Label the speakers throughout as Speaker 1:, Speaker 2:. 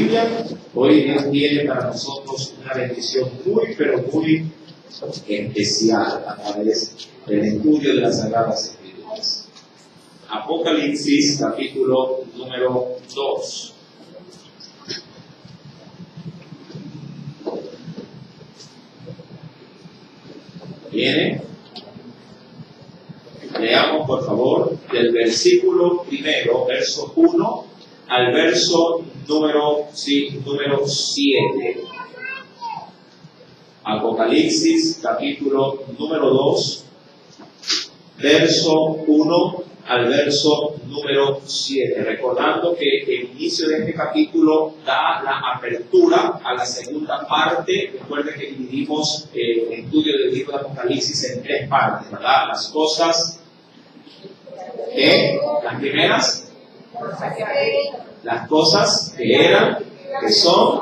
Speaker 1: Biblia, hoy Dios tiene para nosotros una bendición muy, pero muy especial a través del estudio de las Sagradas Escrituras. Apocalipsis, capítulo número 2. ¿Viene? Leamos, por favor, del versículo primero, verso 1, al verso número 7. Apocalipsis, capítulo número 2, verso 1 al verso número 7. Recordando que el inicio de este capítulo da la apertura a la segunda parte. Recuerden que dividimos el estudio del libro de Apocalipsis en tres partes, ¿verdad? Las cosas que, las primeras, las cosas que eran, que son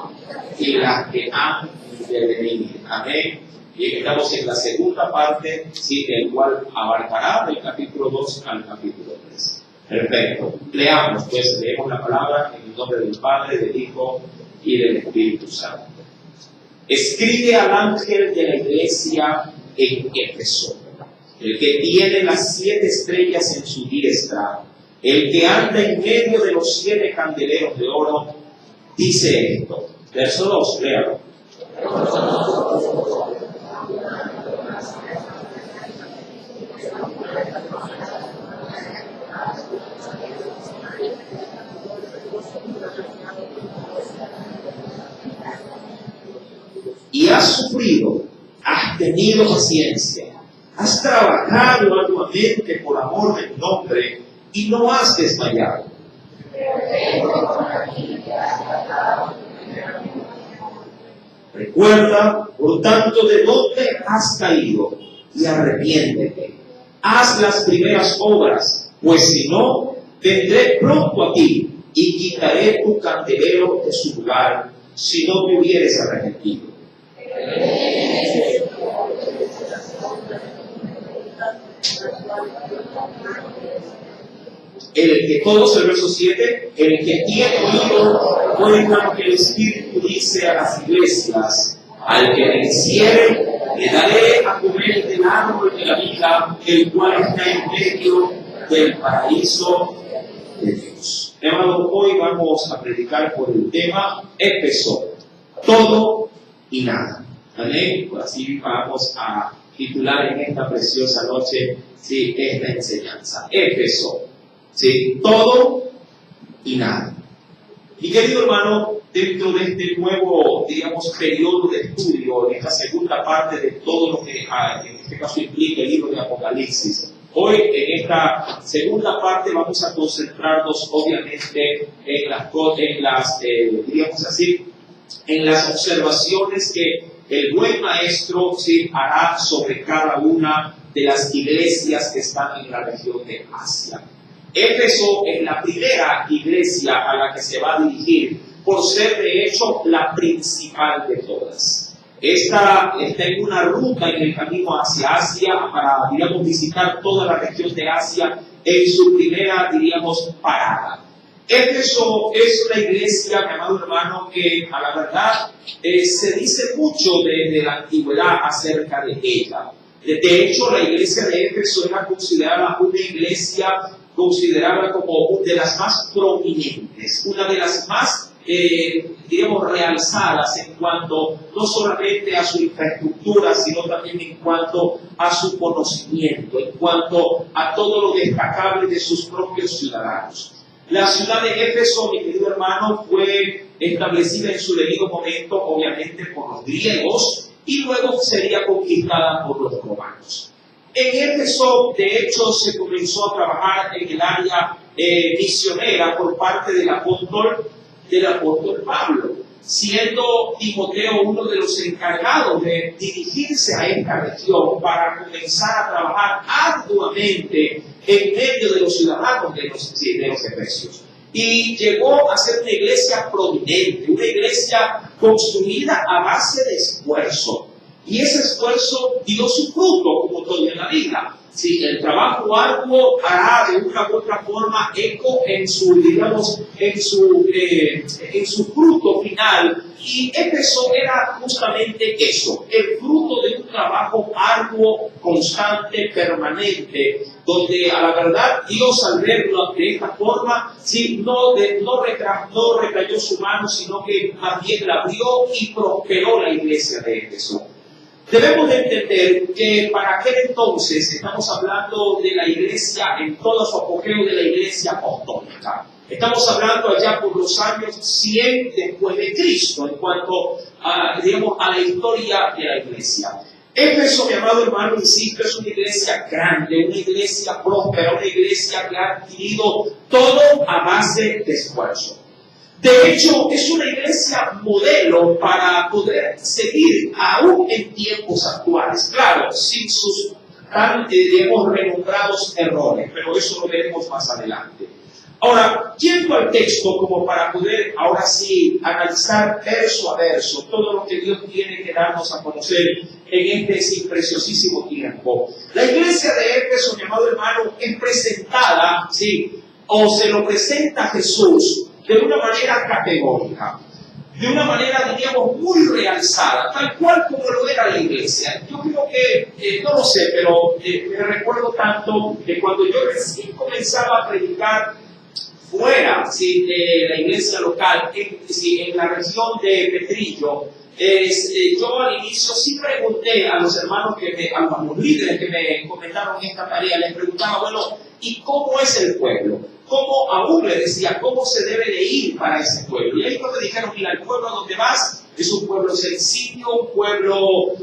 Speaker 1: y las que han de venir. Amén. Y estamos en la segunda parte, sí, el cual abarcará del capítulo 2 al capítulo 3. Perfecto. Leamos, pues, leemos la palabra en el nombre del Padre, del Hijo y del Espíritu Santo. Escribe al ángel de la iglesia en Éfeso, el que tiene las 7 estrellas en su diestra, el que anda en medio de los 7 candeleros de oro, dice esto. Verso 2, léalo. Y has sufrido, has tenido paciencia, has trabajado arduamente por amor del nombre y no has desmayado. Recuerda, por tanto, de dónde has caído y arrepiéntete. Haz las primeras obras, pues si no, vendré pronto a ti y quitaré tu candelero de su lugar, si no te hubieres arrepentido. El que todos, el verso 7, el que tiene oído, oiga lo que el Espíritu dice a las iglesias. Al que venciere, le daré a comer del árbol de la vida, el cual está en medio del paraíso de Dios. Hermano, hoy vamos a predicar por el tema Éfeso, todo y nada. Amén. Pues así vamos a titular en esta preciosa noche, sí, esta enseñanza. Éfeso. Sí, todo y nada. Mi querido hermano, dentro de este nuevo, digamos, periodo de estudio, en esta segunda parte de todo lo que en este caso implica el libro de Apocalipsis, hoy en esta segunda parte vamos a concentrarnos obviamente digamos así, en las observaciones que el buen maestro sí hará sobre cada una de las iglesias que están en la región de Asia. Éfeso es la primera iglesia a la que se va a dirigir, por ser de hecho la principal de todas. Esta está en una ruta en el camino hacia Asia para, digamos, visitar toda la región de Asia en su primera, diríamos, parada. Éfeso es una iglesia, mi amado hermano, que a la verdad se dice mucho desde la antigüedad acerca de ella. De hecho, la iglesia de Éfeso era considerada una iglesia considerada como una de las más prominentes, una de las más, digamos, realzadas en cuanto no solamente a su infraestructura, sino también en cuanto a su conocimiento, en cuanto a todo lo destacable de sus propios ciudadanos. La ciudad de Éfeso, mi querido hermano, fue establecida en su debido momento, obviamente, por los griegos, y luego sería conquistada por los romanos. En Éfeso, de hecho, se comenzó a trabajar en el área misionera por parte del apóstol Pablo, siendo Timoteo uno de los encargados de dirigirse a esta región para comenzar a trabajar arduamente en medio de los ciudadanos de los efesios. Y llegó a ser una iglesia prominente, una iglesia construida a base de esfuerzo. Y ese esfuerzo dio su fruto, como todo en la vida. Sí, el trabajo arduo hará de una u otra forma eco en su, digamos, en su fruto final. Y Éfeso era justamente eso, el fruto de un trabajo arduo, constante, permanente, donde a la verdad Dios al verlo de esta forma, sí, no recayó su mano, sino que más bien la abrió y prosperó la iglesia de Éfeso. Debemos de entender que para aquel entonces estamos hablando de la iglesia en todo su apogeo, de la iglesia apostólica. Estamos hablando allá por los años 100 después de Cristo en cuanto a, digamos, a la historia de la iglesia. Éfeso, mi amado hermano, insisto, es una iglesia grande, una iglesia próspera, una iglesia que ha adquirido todo a base de esfuerzo. De hecho, es una iglesia modelo para poder seguir aún en tiempos actuales. Claro, sin sus tan, digamos, renombrados errores, pero eso lo veremos más adelante. Ahora, yendo al texto como para poder ahora sí analizar verso a verso todo lo que Dios tiene que darnos a conocer en este preciosísimo tiempo. La iglesia de Éfeso, mi amado hermano, es presentada, ¿sí? O se lo presenta a Jesús de una manera categórica, de una manera, diríamos, muy realzada, tal cual como lo era la iglesia. Yo creo que, no lo sé, pero me recuerdo tanto que cuando yo recién comenzaba a predicar fuera, ¿sí?, de la iglesia local, en la región de Petrillo, yo al inicio sí pregunté a los hermanos, a los líderes que me comentaron esta tarea, les preguntaba, bueno, ¿y cómo es el pueblo? ¿Cómo, aún le decía, cómo se debe de ir para ese pueblo? Y ellos me dijeron, mira, el pueblo donde vas es un pueblo sencillo, un pueblo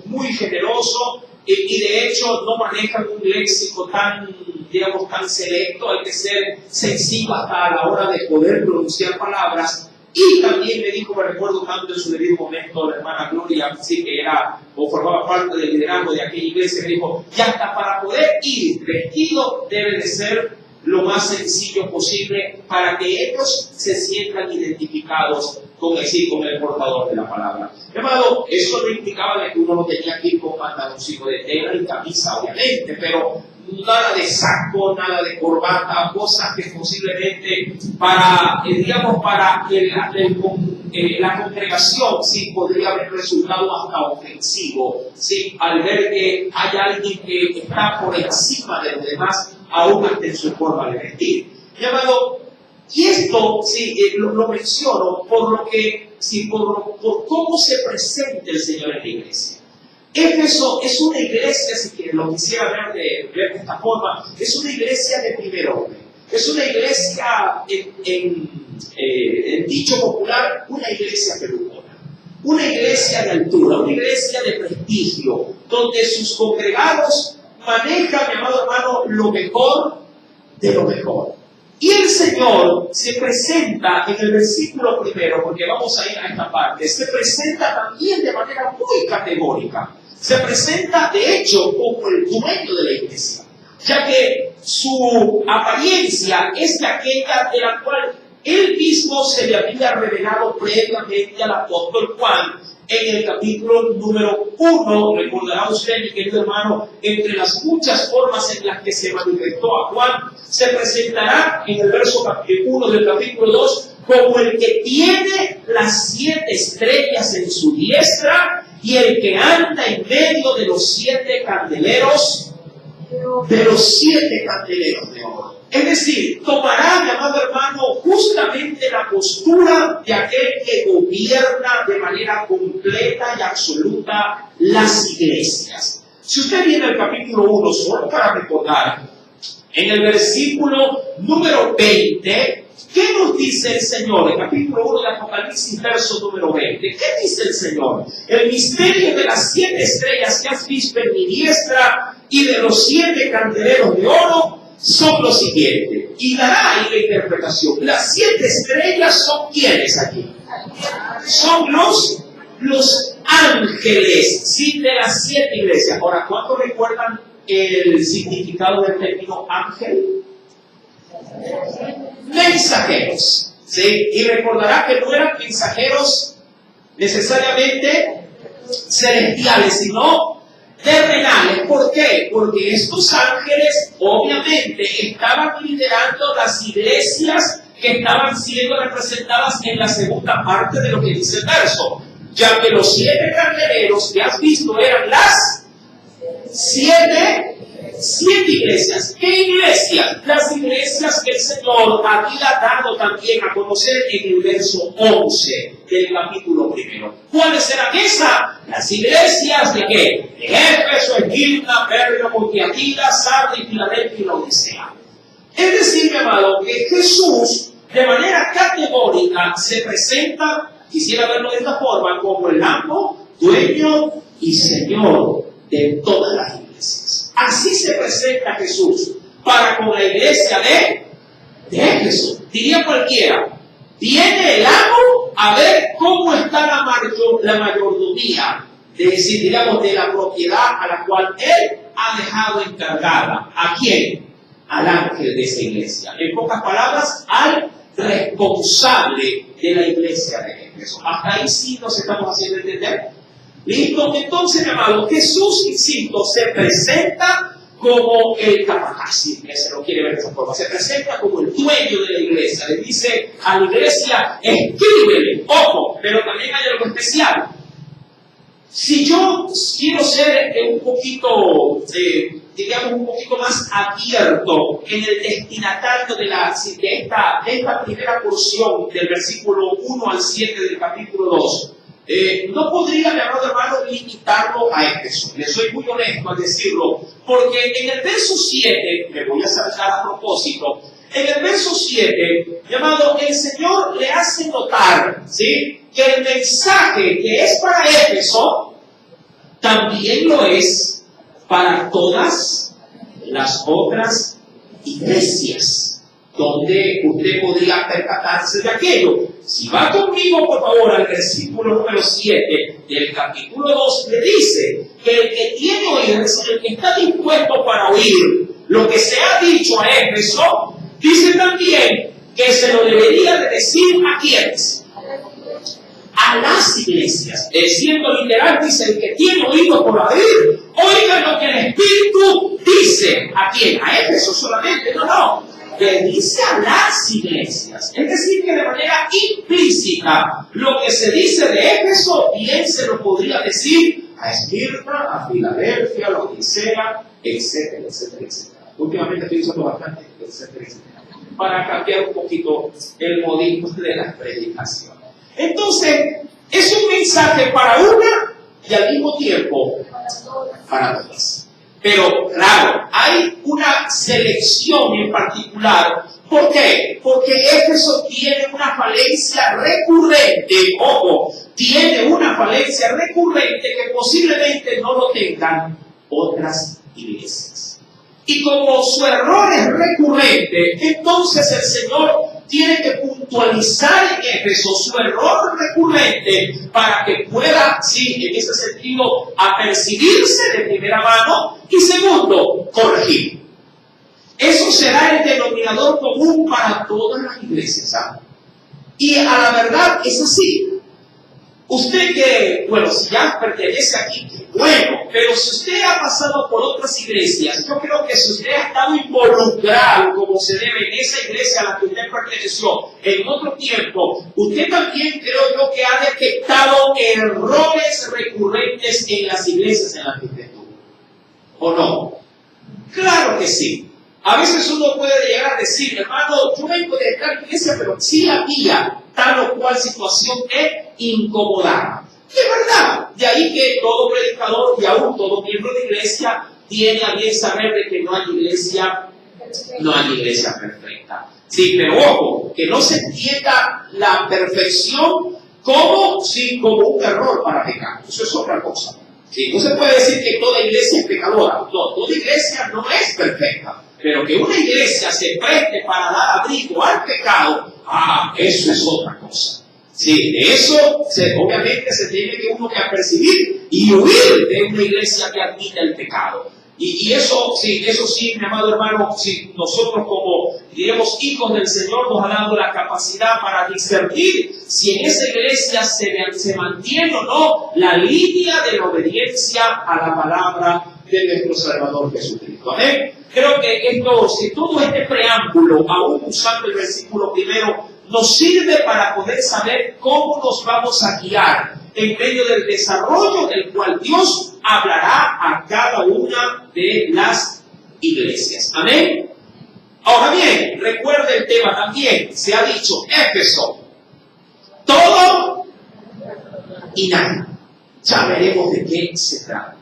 Speaker 1: muy generoso, y de hecho no manejan un léxico tan, digamos, tan selecto, hay que ser sencillo hasta a la hora de poder pronunciar palabras. Y también me dijo, me recuerdo tanto en su debido momento, la hermana Gloria, sí, que era o formaba parte del liderazgo de aquella iglesia, me dijo, y hasta para poder ir vestido debe de ser lo más sencillo posible para que ellos se sientan identificados con el portador de la palabra. Hermano, eso no implicaba que uno no tenía que ir con pantaloncito de tela y camisa, obviamente, pero nada de saco, nada de corbata, cosas que posiblemente para, digamos, para la congregación sí podría haber resultado hasta ofensivo, sí, al ver que hay alguien que está por encima de los demás, aún hasta en su forma de vestir. Llamado, y esto sí, lo menciono por lo que, sí, por cómo se presenta el Señor en la iglesia. Éfeso es una iglesia, si que lo quisiera ver de esta forma, es una iglesia de primer orden. Es una iglesia, en dicho popular, una iglesia pelucona. Una iglesia de altura, una iglesia de prestigio, donde sus congregados manejan, mi amado hermano, lo mejor de lo mejor. Y el Señor se presenta en el versículo primero, porque vamos a ir a esta parte, se presenta también de manera muy categórica. Se presenta, de hecho, como el dueño de la iglesia, ya que su apariencia es de aquella de la cual él mismo se le había revelado previamente al apóstol Juan. En el capítulo número 1, recordará usted, mi querido hermano, entre las muchas formas en las que se manifestó a Juan, se presentará en el verso 1 del capítulo 2 como el que tiene las 7 estrellas en su diestra y el que anda en medio de los 7 candeleros, de oro. Es decir, tomará, mi amado hermano, justamente la postura de aquel que gobierna de manera completa y absoluta las iglesias. Si usted viene al capítulo 1, solo para recordar, en el versículo número 20, ¿qué nos dice el Señor? El capítulo 1 de Apocalipsis, verso número 20. ¿Qué dice el Señor? El misterio de las 7 estrellas que has visto en mi diestra y de los 7 candeleros de oro son los siguientes. Y dará ahí la interpretación. Las 7 estrellas son ¿quiénes aquí? Son los ángeles, ¿sí?, de las 7 iglesias. Ahora, ¿cuántos recuerdan el significado del término ángel? Mensajeros, ¿sí? Y recordará que no eran mensajeros necesariamente celestiales, sino terrenales. ¿Por qué? Porque estos ángeles obviamente estaban liderando las iglesias que estaban siendo representadas en la segunda parte de lo que dice el verso, ya que los 7 candeleros que has visto eran las 7 iglesias. ¿Qué iglesias? Las iglesias que el Señor había dado también a conocer en el verso 11 del capítulo 1. ¿Cuáles eran esas? Las iglesias de qué? De Éfeso, Esmirna, Pérgamo, Tiatira, Sardes, Filadelfia y Laodicea. Es decir, mi amado, que Jesús de manera categórica se presenta, quisiera verlo de esta forma, como el amo, dueño y señor de todas las iglesias. Así se presenta Jesús para con la iglesia de Éfeso. Diría cualquiera, viene el amo a ver cómo está la mayordomía, es decir, digamos, de la propiedad a la cual él ha dejado encargada. ¿A quién? Al ángel de esa iglesia. En pocas palabras, al responsable de la iglesia de Éfeso. Hasta ahí sí nos estamos haciendo entender. Listo, entonces, mi amado, Jesús, insisto, se presenta como el capataz, si se lo quiere ver de esa forma, se presenta como el dueño de la iglesia. Le dice a la iglesia, escríbele, ojo, pero también hay algo especial. Si yo quiero ser un poquito, digamos, un poquito más abierto en el destinatario de esta primera porción del versículo 1 al 7 del capítulo 2, no podría, mi amado hermano, limitarlo a Éfeso. Le soy muy honesto al decirlo, porque en el verso 7, me voy a saltar a propósito, en el verso 7, mi amado, el Señor le hace notar, ¿sí?, que el mensaje que es para Éfeso también lo es para todas las otras iglesias, donde usted podría percatarse de aquello. Si va conmigo, por favor, al versículo número 7 del capítulo 2, le dice que el que tiene oídos, el que está dispuesto para oír lo que se ha dicho a Éfeso, dice también que se lo debería de decir a quienes. A las iglesias. Siendo literal, dice, el que tiene oído por oír, oiga lo que el Espíritu dice. ¿A quién? A Éfeso solamente. No. Que dice a las iglesias. Es decir, que de manera implícita, lo que se dice de Éfeso, bien se lo podría decir a Esmirna, a Filadelfia, a Laodicea, etcétera, etcétera, etcétera. Últimamente estoy usando bastante, etcétera, etcétera, para cambiar un poquito el modismo de la predicación. Entonces, es un mensaje para una y al mismo tiempo para todas. Pero, claro, hay una selección en particular. ¿Por qué? Porque Éfeso tiene una falencia recurrente, ojo, tiene una falencia recurrente que posiblemente no lo tengan otras iglesias. Y como su error es recurrente, entonces el Señor tiene que puntualizar en Éfeso su error recurrente para que pueda, sí, en ese sentido, apercibirse de primera mano y segundo, corregir. Eso será el denominador común para todas las iglesias, ¿sabes? Y a la verdad es así. Usted que, bueno, si ya pertenece aquí, bueno, pero si usted ha pasado por otras iglesias, yo creo que si usted ha estado involucrado como se debe en esa iglesia a la que usted perteneció en otro tiempo, usted también creo yo que ha detectado errores recurrentes en las iglesias en las que usted estuvo. ¿O no? Claro que sí. A veces uno puede llegar a decir, hermano, yo vengo de esta iglesia, pero sí había tal o cual situación que incomodaba. De verdad, de ahí que todo predicador y aún todo miembro de iglesia tiene a bien saber de que no hay iglesia perfecta. Sí, pero ojo, que no se entienda la perfección como un error para pecar. Eso es otra cosa. Sí, no se puede decir que toda iglesia es pecadora. No, toda iglesia no es perfecta. Pero que una iglesia se preste para dar abrigo al pecado, eso es otra cosa. Sí, de eso obviamente se tiene que uno que apercibir y huir de una iglesia que admite el pecado. Y eso sí, mi amado hermano, si nosotros como diremos, hijos del Señor, nos ha dado la capacidad para discernir si en esa iglesia se mantiene o no la línea de la obediencia a la palabra de nuestro Salvador Jesucristo. Amén. Creo que todo este preámbulo, aún usando el versículo primero, nos sirve para poder saber cómo nos vamos a guiar en medio del desarrollo del cual Dios hablará a cada una de las iglesias. Amén. Ahora bien, recuerde el tema también. Se ha dicho, Éfeso, todo y nada. Ya veremos de qué se trata.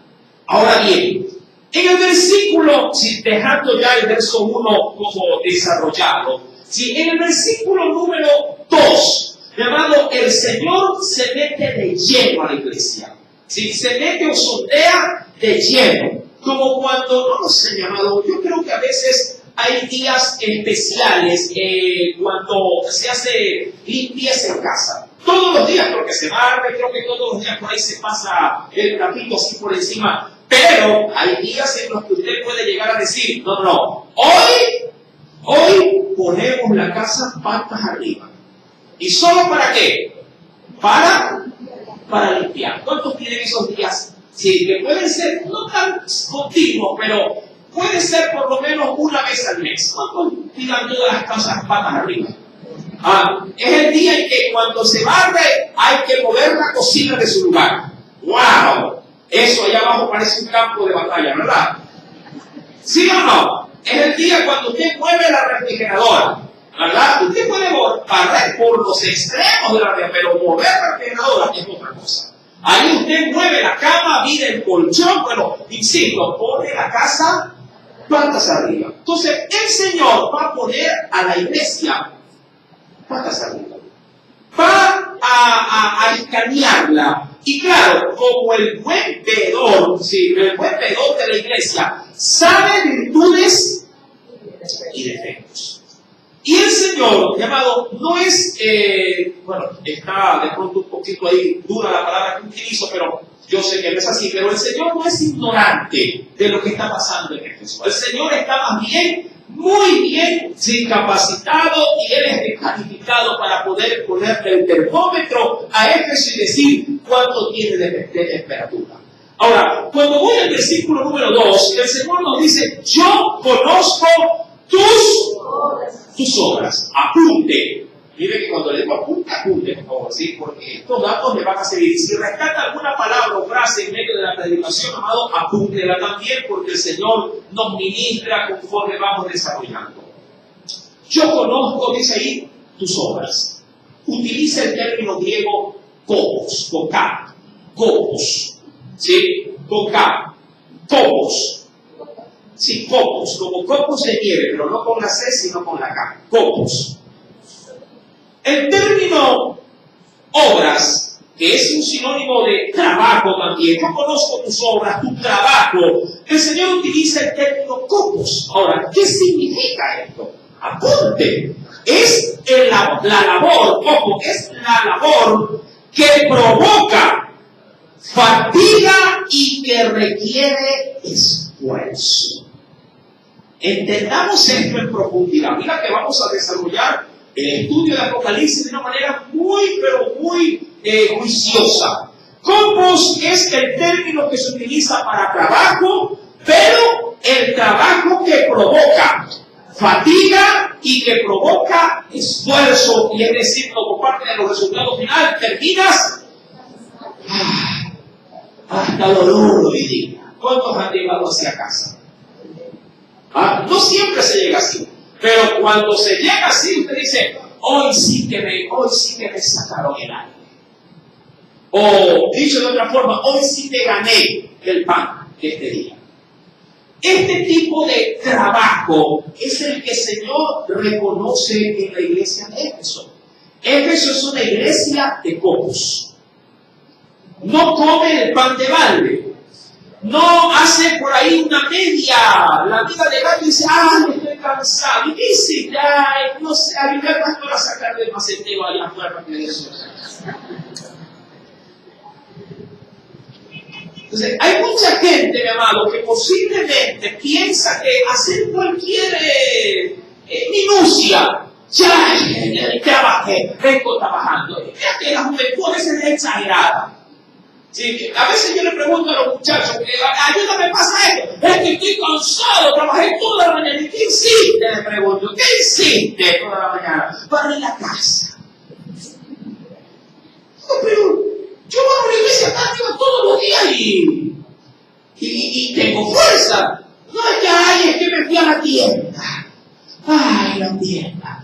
Speaker 1: Ahora bien, en el versículo, dejando ya el verso 1 como desarrollado, en el versículo número 2, mi amado, el Señor se mete de lleno a la iglesia. Se mete o sondea de lleno. Como cuando, no lo sé, mi amado, yo creo que a veces hay días especiales cuando se hace limpieza en casa. Todos los días creo que se barre, creo que todos los días por ahí se pasa el trapito así por encima. Pero hay días en los que usted puede llegar a decir, no, hoy ponemos la casa patas arriba. ¿Y solo para qué? Para limpiar. ¿Cuántos tienen esos días? Sí, que pueden ser no tan continuos, pero puede ser por lo menos una vez al mes. ¿Cuántos tiran todas las casas patas arriba? Es el día en que cuando se barre hay que mover la cocina de su lugar. ¡Wow! Eso allá abajo parece un campo de batalla, ¿verdad? ¿Sí o no? Es el día cuando usted mueve la refrigeradora, ¿verdad? Usted puede barrer por los extremos de la refrigeradora, pero mover la refrigeradora es otra cosa. Ahí usted mueve la cama, mide el colchón, bueno, insisto, pone la casa patas arriba. Entonces, el Señor va a poner a la iglesia patas arriba. Va a escanearla. Y claro, como el buen veedor, el buen veedor de la iglesia sabe virtudes y defectos. Y el Señor, llamado, no es, está de pronto un poquito ahí dura la palabra que utilizo, pero yo sé que no es así, pero el Señor no es ignorante de lo que está pasando en Éfeso. El Señor está más bien, muy bien, capacitado, y Él es calificado para poder ponerle el termómetro a Éfeso y decir cuánto tiene de temperatura. Ahora, cuando voy al versículo número 2, el Señor nos dice, yo conozco tus obras. Apunte. Mire que cuando le digo apunte, por favor, ¿sí? Porque estos datos me van a seguir. Si rescata alguna palabra o frase en medio de la predicación, amado, apúntela también, porque el Señor nos ministra conforme vamos desarrollando. Yo conozco, dice ahí, tus obras. Utiliza el término griego copos, con K. Copos. ¿Sí? Con K. Copos. Sí, copos, como copos de nieve, pero no con la C, sino con la K. Copos. El término obras, que es un sinónimo de trabajo también, yo conozco tus obras, tu trabajo, el Señor utiliza el término copos. Ahora, ¿qué significa esto? Apunte. Es la labor, ojo, es la labor que provoca fatiga y que requiere esfuerzo. Entendamos esto en profundidad. Mira que vamos a desarrollar el estudio de Apocalipsis de una manera muy, pero muy juiciosa. Copos es el término que se utiliza para trabajo, pero el trabajo que provoca fatiga y que provoca esfuerzo, y es decir, como parte de los resultados finales, terminas hasta dolor hoy día. ¿Cuántos han llegado hacia casa? No siempre se llega así, pero cuando se llega así, usted dice, hoy sí que me sacaron el aire. O, dicho de otra forma, hoy sí te gané el pan de este día. Este tipo de trabajo es el que el Señor reconoce en la iglesia de Éfeso. Éfeso es una iglesia de copos. No come el pan de balde. No hace por ahí una media, la vida de gato y dice, estoy cansado. Y dice, no sé, ayudar al pastor a sacar del macetero allá afuera para que le eso. Entonces, hay mucha gente, mi amado, que posiblemente piensa que hacer cualquier minucia. Ya trabajé, vengo trabajando. Mira que la juventud a veces es exagerada. Sí, a veces yo le pregunto a los muchachos, ayúdame, pasa esto. Es que estoy cansado, trabajé toda la mañana. ¿Y qué hiciste? Le pregunto, ¿qué hiciste toda la mañana? Para la casa. Pero yo voy a la iglesia arriba todos los días y tengo fuerza. No es que, ay, es que me fui a la tienda. Ay, la tienda.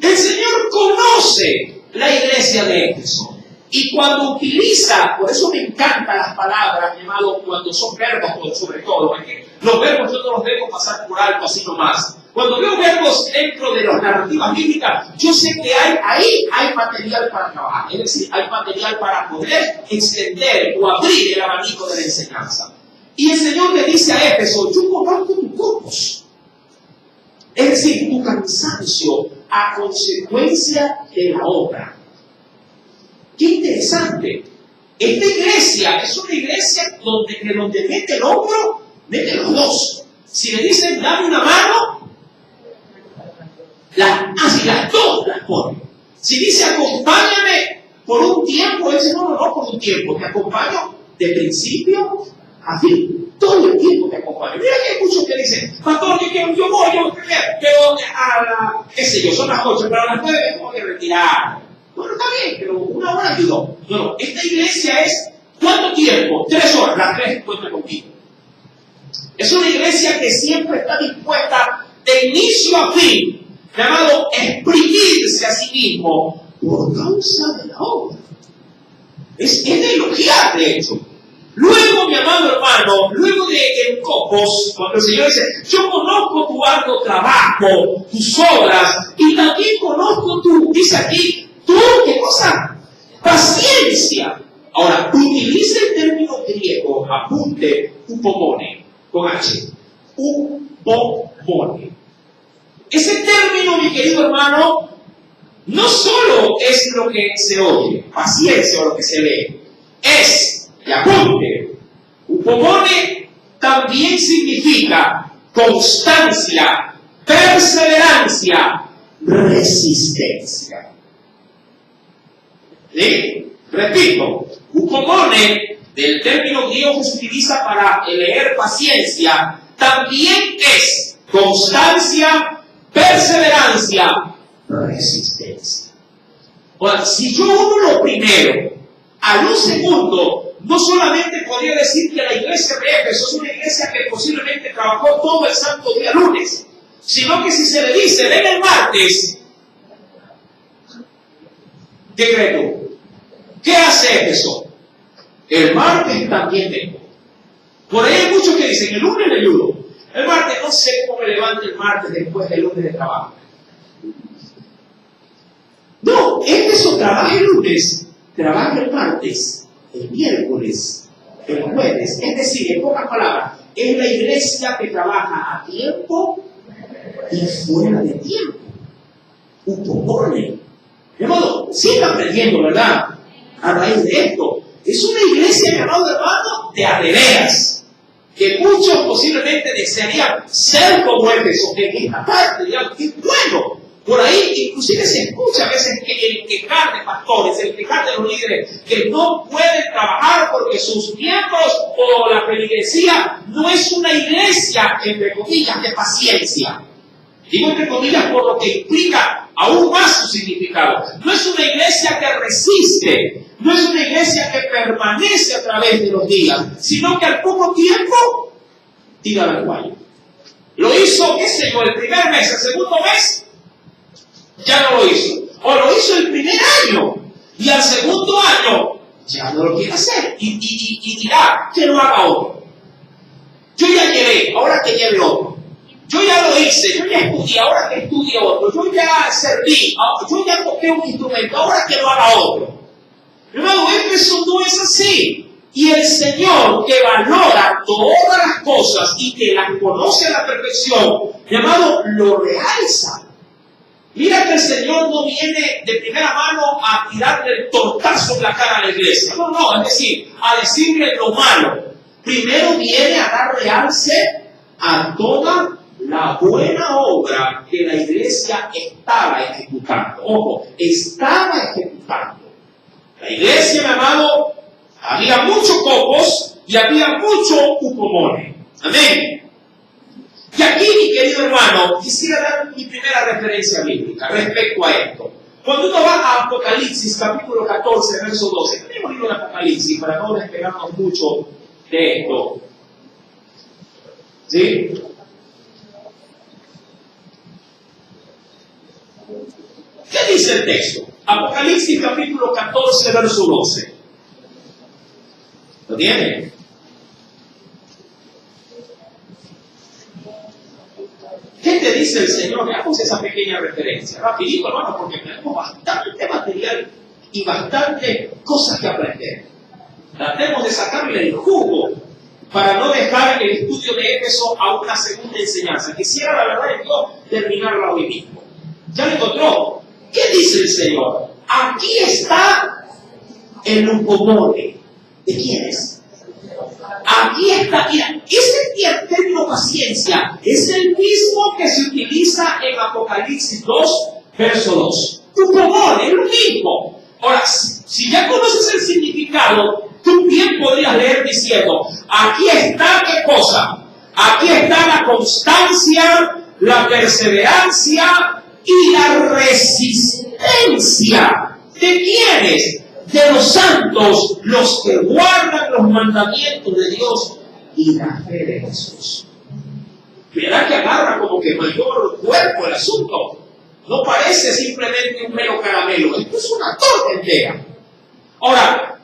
Speaker 1: El Señor conoce la iglesia de Éfeso. Y cuando utiliza, por eso me encantan las palabras, mi amado, cuando son verbos, sobre todo, porque los verbos yo no los dejo pasar por alto así nomás. Cuando veo verbos dentro de las narrativas bíblicas, yo sé que ahí hay material para trabajar. Es decir, hay material para poder extender o abrir el abanico de la enseñanza. Y el Señor le dice a Éfeso, yo conozco tus copos. Es decir, tu cansancio a consecuencia de la obra. ¡Qué interesante! Esta iglesia es una iglesia donde mete el hombro, mete los dos. Si le dicen, dame una mano, las dos las pone. Si dice, acompáñame por un tiempo, él dice, no, por un tiempo, te acompaño de principio a fin. Todo el tiempo te acompaño. Mira que hay muchos que dicen, pastor, yo voy, pero qué sé yo, son las 8, pero a las 9 tengo que retirar. Bueno, está bien, pero una hora ayudó. No, esta iglesia es, ¿cuánto tiempo? 3 horas, las 3 cuenta contigo. Es una iglesia que siempre está dispuesta de inicio a fin, llamado exprimirse a sí mismo por causa de la obra. Es de elogiar, de hecho. Luego, mi amado hermano, luego de en Copos, cuando el Señor dice, yo conozco tu arduo trabajo, tus obras, y también conozco dice aquí, ¿qué cosa? Paciencia. Ahora, utiliza el término griego, apunte, upomone, con H. Upomone. Ese término, mi querido hermano, no solo es lo que se oye, paciencia o lo que se lee, y apunte, upomone también significa constancia, perseverancia, resistencia. ¿Sí? Repito, upomone, del término griego que se utiliza para leer paciencia, también es constancia, perseverancia, resistencia. Ahora, si yo uno lo primero a lo segundo, no solamente podría decir que la iglesia de Éfeso es una iglesia que posiblemente trabajó todo el santo día lunes, sino que si se le dice, ven el martes, ¿qué crees tú? ¿Qué hace Éfeso? El martes también vengo. Por ahí hay muchos que dicen, el lunes le ayudo. El martes no sé cómo me levanto el martes después del lunes de trabajo. No, Éfeso trabaja el lunes, trabaja el martes, el miércoles, el jueves. Es decir, en pocas palabras, es la iglesia que trabaja a tiempo y fuera de tiempo. Upomone. De modo, sigue aprendiendo, ¿verdad? A raíz de esto. Es una iglesia, mi amado hermano, de adeveras, que muchos posiblemente desearían ser como Éfeso, en esta parte, digamos, que bueno. Por ahí inclusive se escucha a veces que el quejar de pastores, el quejar de los líderes, que no pueden trabajar porque sus miembros o la feligresía no es una iglesia, entre comillas, de paciencia. Digo entre comillas por lo que implica aún más su significado. No es una iglesia que resiste, no es una iglesia que permanece a través de los días, sino que al poco tiempo tira la toalla. Lo hizo, qué sé yo, el primer mes, el segundo mes, ya no lo hizo. O lo hizo el primer año y al segundo año ya no lo quiere hacer. Y dirá que lo haga otro. Yo ya llevé, ahora que lleve otro. Yo ya lo hice, yo ya estudié, ahora que estudie otro. Yo ya serví, yo ya toqué un instrumento, ahora que lo haga otro. Hermano, eso no es así. Y el Señor, que valora todas las cosas y que las conoce a la perfección, llamado, lo realza. Mira que el Señor no viene de primera mano a tirarle el tortazo en la cara a la iglesia. No, es decir, a decirle lo malo. primero viene a dar realce a toda la buena obra que la iglesia estaba ejecutando. Ojo, estaba ejecutando. La iglesia, mi amado, había muchos copos y había muchos cupomones. Amén. Y aquí, mi querido hermano, quisiera dar mi primera referencia bíblica respecto a esto. Cuando uno va a Apocalipsis, capítulo 14, verso 12, tenemos libro de Apocalipsis para no despegarnos mucho de esto. ¿Sí? ¿Qué dice el texto? Apocalipsis, capítulo 14, verso 12. ¿Lo tiene? ¿Qué te dice el Señor? Veamos esa pequeña referencia. Rapidito, hermano, porque tenemos bastante material y bastante cosas que aprender. Tratemos de sacarle el jugo para no dejar el estudio de Éfeso a una segunda enseñanza. Quisiera, la verdad de Dios, terminarla hoy mismo. ¿Ya lo encontró? ¿Qué dice el Señor? Aquí está el lucomone. ¿De quién es? Aquí está, mira, ese término paciencia es el mismo que se utiliza en Apocalipsis 2, verso 2. Lucomone, es lo mismo. Ahora, si ya conoces el significado, tú bien podrías leer diciendo, aquí está, ¿qué cosa? Aquí está la constancia, la perseverancia y la resistencia. ¿De quiénes? De los santos, los que guardan los mandamientos de Dios y la fe de Jesús. ¿Verdad que agarra como que mayor cuerpo el asunto? No parece simplemente un mero caramelo, esto es una torta entera. Ahora,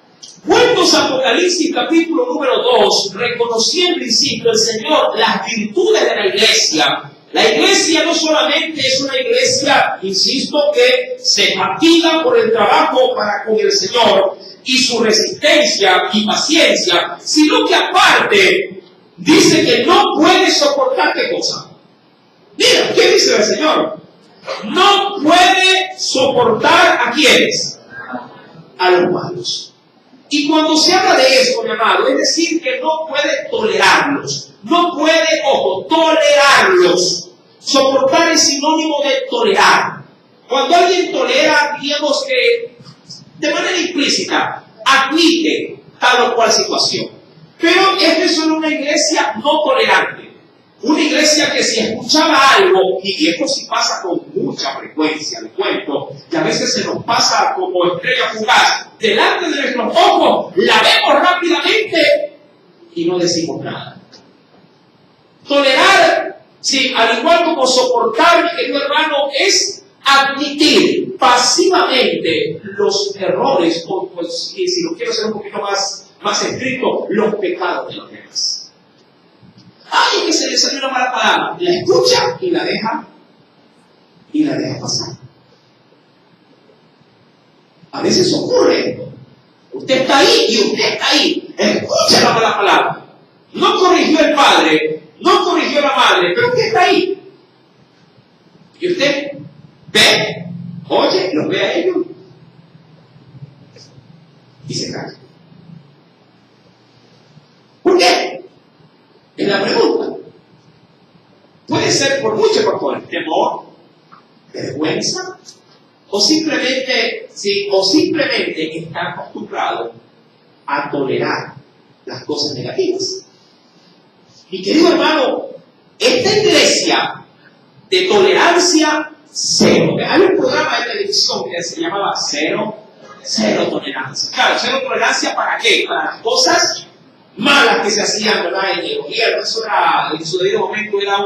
Speaker 1: vueltos a Apocalipsis capítulo número 2, reconocí en principio el Señor las virtudes de la iglesia. La iglesia no solamente es una iglesia, insisto, que se fatiga por el trabajo para con el Señor y su resistencia y paciencia, sino que aparte dice que no puede soportar qué cosa. Mira, ¿qué dice el Señor? No puede soportar a quiénes, a los malos. Y cuando se habla de esto, mi amado, es decir, que no puede tolerarlos. No puede, ojo, tolerarlos. Soportar es sinónimo de tolerar. Cuando alguien tolera, digamos que de manera implícita, admite tal o cual situación. Pero esta es una iglesia no tolerante. Una iglesia que si escuchaba algo, y esto sí pasa con mucha frecuencia, le cuento, que a veces se nos pasa como estrella fugaz, delante de nuestros ojos, la vemos rápidamente y no decimos nada. Tolerar, sí, al igual como soportar, mi querido hermano, es admitir pasivamente los errores, o pues, y si lo quiero ser un poquito más estricto, los pecados de los demás. Ay, es que se le salió una mala palabra. La escucha y la deja pasar. A veces ocurre esto. Usted está ahí y usted está ahí. Escucha la mala palabra. No corrigió el padre, no corrigió la madre, pero usted está ahí. Y usted ve, oye, los ve a ellos y se calla. ¿Por qué? Es la pregunta. Puede ser por mucho factores, temor, vergüenza, o simplemente está acostumbrado a tolerar las cosas negativas. Mi querido hermano, esta iglesia de tolerancia cero. Hay un programa de televisión que se llamaba Cero Tolerancia. Claro, cero tolerancia ¿para qué? Para las cosas malas que se hacían, ¿verdad? En el gobierno. Eso era, en su debido momento era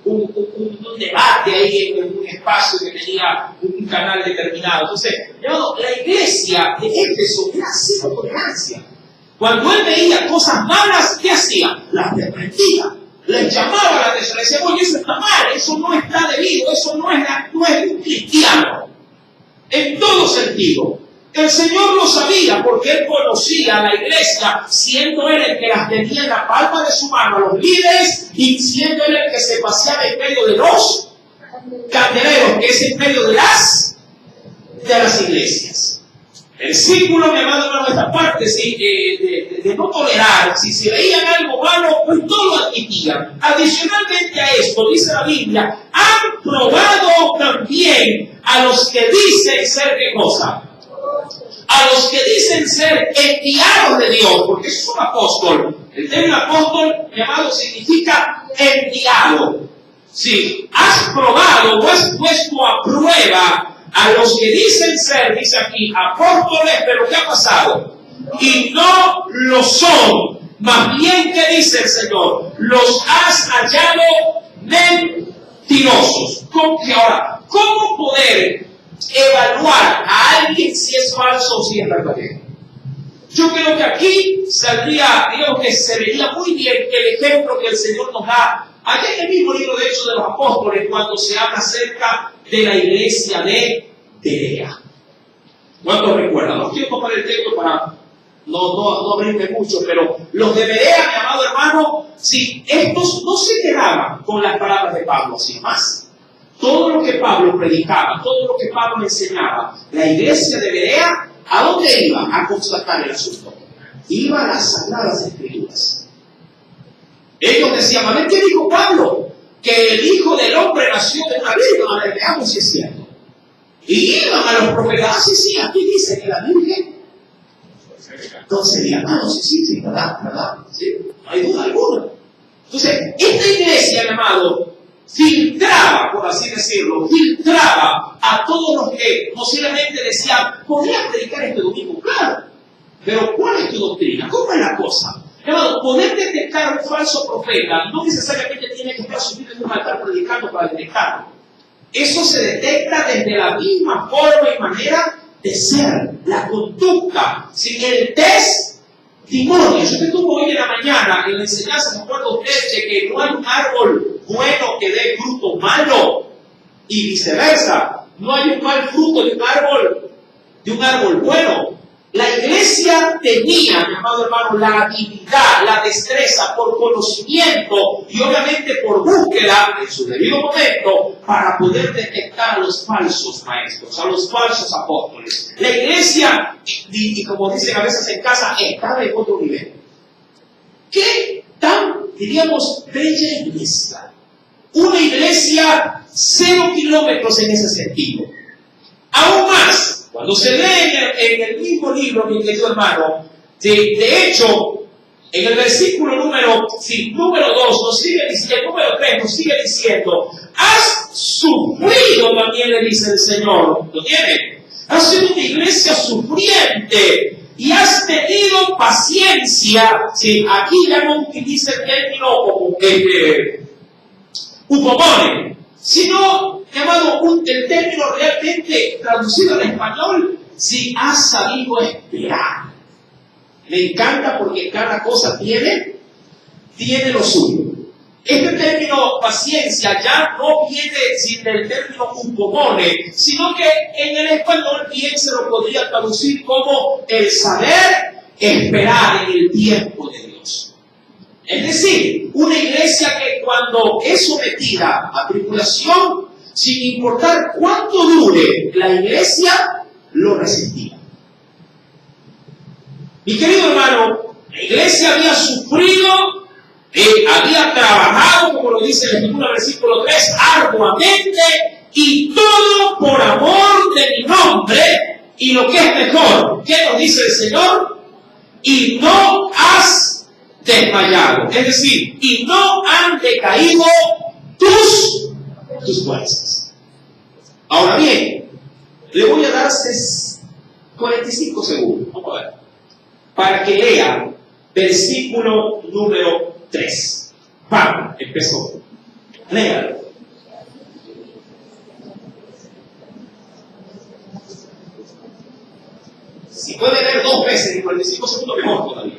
Speaker 1: un debate ahí en un espacio que tenía un canal determinado. Entonces, la iglesia de Éfeso era cero tolerancia. Cuando él veía cosas malas, ¿qué hacía? Las reprendía, les llamaba la atención, le decía, oye, eso está mal, eso no está debido, eso no es un cristiano. En todo sentido. El Señor lo sabía porque Él conocía a la iglesia, siendo Él el que las tenía en la palma de su mano a los líderes y siendo Él el que se paseaba en medio de los candeleros, que es en medio de las iglesias. Versículo, mi amado hermano, esta parte sí, de no tolerar, si se veían algo malo, pues todo lo admitían. Adicionalmente a esto, dice la Biblia, han probado también a los que dicen ser, ¿qué cosa? A los que dicen ser enviados de Dios, porque eso es un apóstol. El término apóstol, mi amado, significa enviado. Sí, has probado o has puesto a prueba a los que dicen ser, dice aquí, apóstoles, pero ¿qué ha pasado? Y no lo son. Más bien, ¿qué dice el Señor? Los has hallado mentirosos. Ahora, ¿cómo poder evaluar a alguien si es falso o si es verdadero? Yo creo que aquí saldría, digamos que se vería muy bien el ejemplo que el Señor nos da allá en el mismo libro de Hechos de los Apóstoles, cuando se habla acerca de la iglesia de Berea. ¿Cuántos recuerdan? No quiero tomar el texto para no abrirme mucho, pero los de Berea, mi amado hermano, si estos no se quedaban con las palabras de Pablo, sin más. Todo lo que Pablo predicaba, todo lo que Pablo enseñaba, la iglesia de Berea, ¿a dónde iba? A constatar el asunto. Iba a las Sagradas Escrituras. Ellos decían, a ver, ¿qué dijo Pablo? Que el Hijo del Hombre nació de una virgen. A ver, veamos si es cierto. Y iban a los profetas, sí, aquí dice que la Virgen concebía. Sí, ¿verdad? Sí, no hay duda alguna. Entonces, esta iglesia, mi amado, filtraba, por así decirlo, filtraba a todos los que posiblemente decían, ¿podrías predicar este domingo? Claro, pero ¿cuál es tu doctrina? ¿Cómo es la cosa? Hermano, poder detectar a un falso profeta no necesariamente tiene que estar subido en un altar predicando para detectarlo. Eso se detecta desde la misma forma y manera de ser, la conducta, sin el testimonio. Yo te tuve hoy en la mañana en la enseñanza, me acuerdo usted, de que no hay un árbol bueno que dé fruto malo y viceversa. No hay un mal fruto de un árbol bueno. La iglesia tenía, mi amado hermano, la habilidad, la destreza por conocimiento y obviamente por búsqueda en su debido momento para poder detectar a los falsos maestros, a los falsos apóstoles. La iglesia, y como dicen a veces en casa, estaba en otro nivel. ¿Qué tan, diríamos, bella iglesia? Una iglesia 0 kilómetros en ese sentido. Aún más, cuando se lee en el mismo libro, mi querido hermano, de hecho, en el versículo número 2 nos sigue diciendo, número 3 nos sigue diciendo, has sufrido también, le dice el Señor, ¿lo tiene? Has sido una iglesia sufriente y has tenido paciencia. Sí, aquí ya no utiliza el término upomone, sino, llamado el término realmente traducido en español, si has sabido esperar. Me encanta porque cada cosa tiene lo suyo. Este término paciencia ya no viene sin el término upomone, sino que en el español bien se lo podría traducir como el saber esperar en el tiempo de Dios. Es decir, una iglesia que cuando es sometida a tribulación, sin importar cuánto dure la iglesia, lo resistía. Mi querido hermano, la iglesia había sufrido, había trabajado, como lo dice el versículo 3, arduamente, y todo por amor de mi nombre, y lo que es mejor, ¿qué nos dice el Señor? Y no has desmayado, es decir, y no han decaído tus fuerzas. Ahora bien, le voy a dar 45 segundos, vamos a ver, para que lea versículo número 3. Pablo empezó. Léalo. Si puede leer 2 veces en 45 segundos, mejor todavía.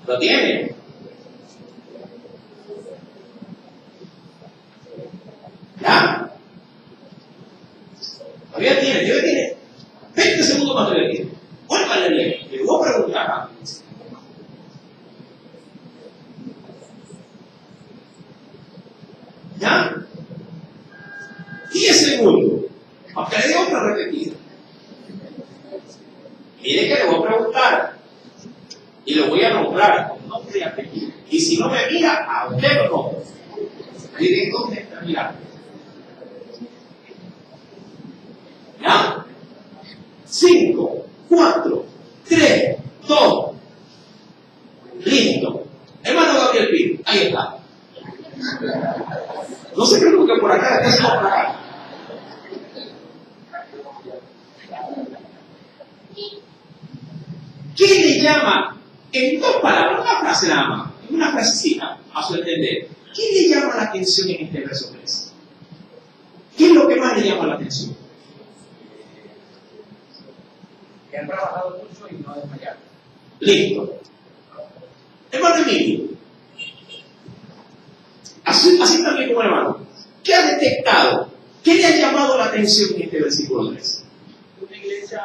Speaker 1: ¿Lo tiene? ¿Ya? Todavía tiene 20 segundos más todavía tiene. Vuelva a leer. Le voy a preguntar. ¿Ya? segundos. Aunque le digo otra repetida. Mire que le voy a preguntar. Y lo voy a nombrar con nombre y apellido. Y si no me mira, a usted lo nombro. Miren dónde está mirando. ¿Ya? 5, 4, 3, 2. Listo. Hermano Gabriel Pino, ahí está. No se preocupe por acá, está por acá. ¿Qué le llama? En dos palabras, una frase nada más, una frasecita, a su entender. ¿Qué le llama la atención en este verso 3? ¿Qué es lo que más le llama la atención?
Speaker 2: Que han trabajado mucho y no desmayado.
Speaker 1: Listo. Hermano Emilio, así también como hermano, ¿qué ha detectado? ¿Qué le ha llamado la atención en este versículo 3?
Speaker 2: Una iglesia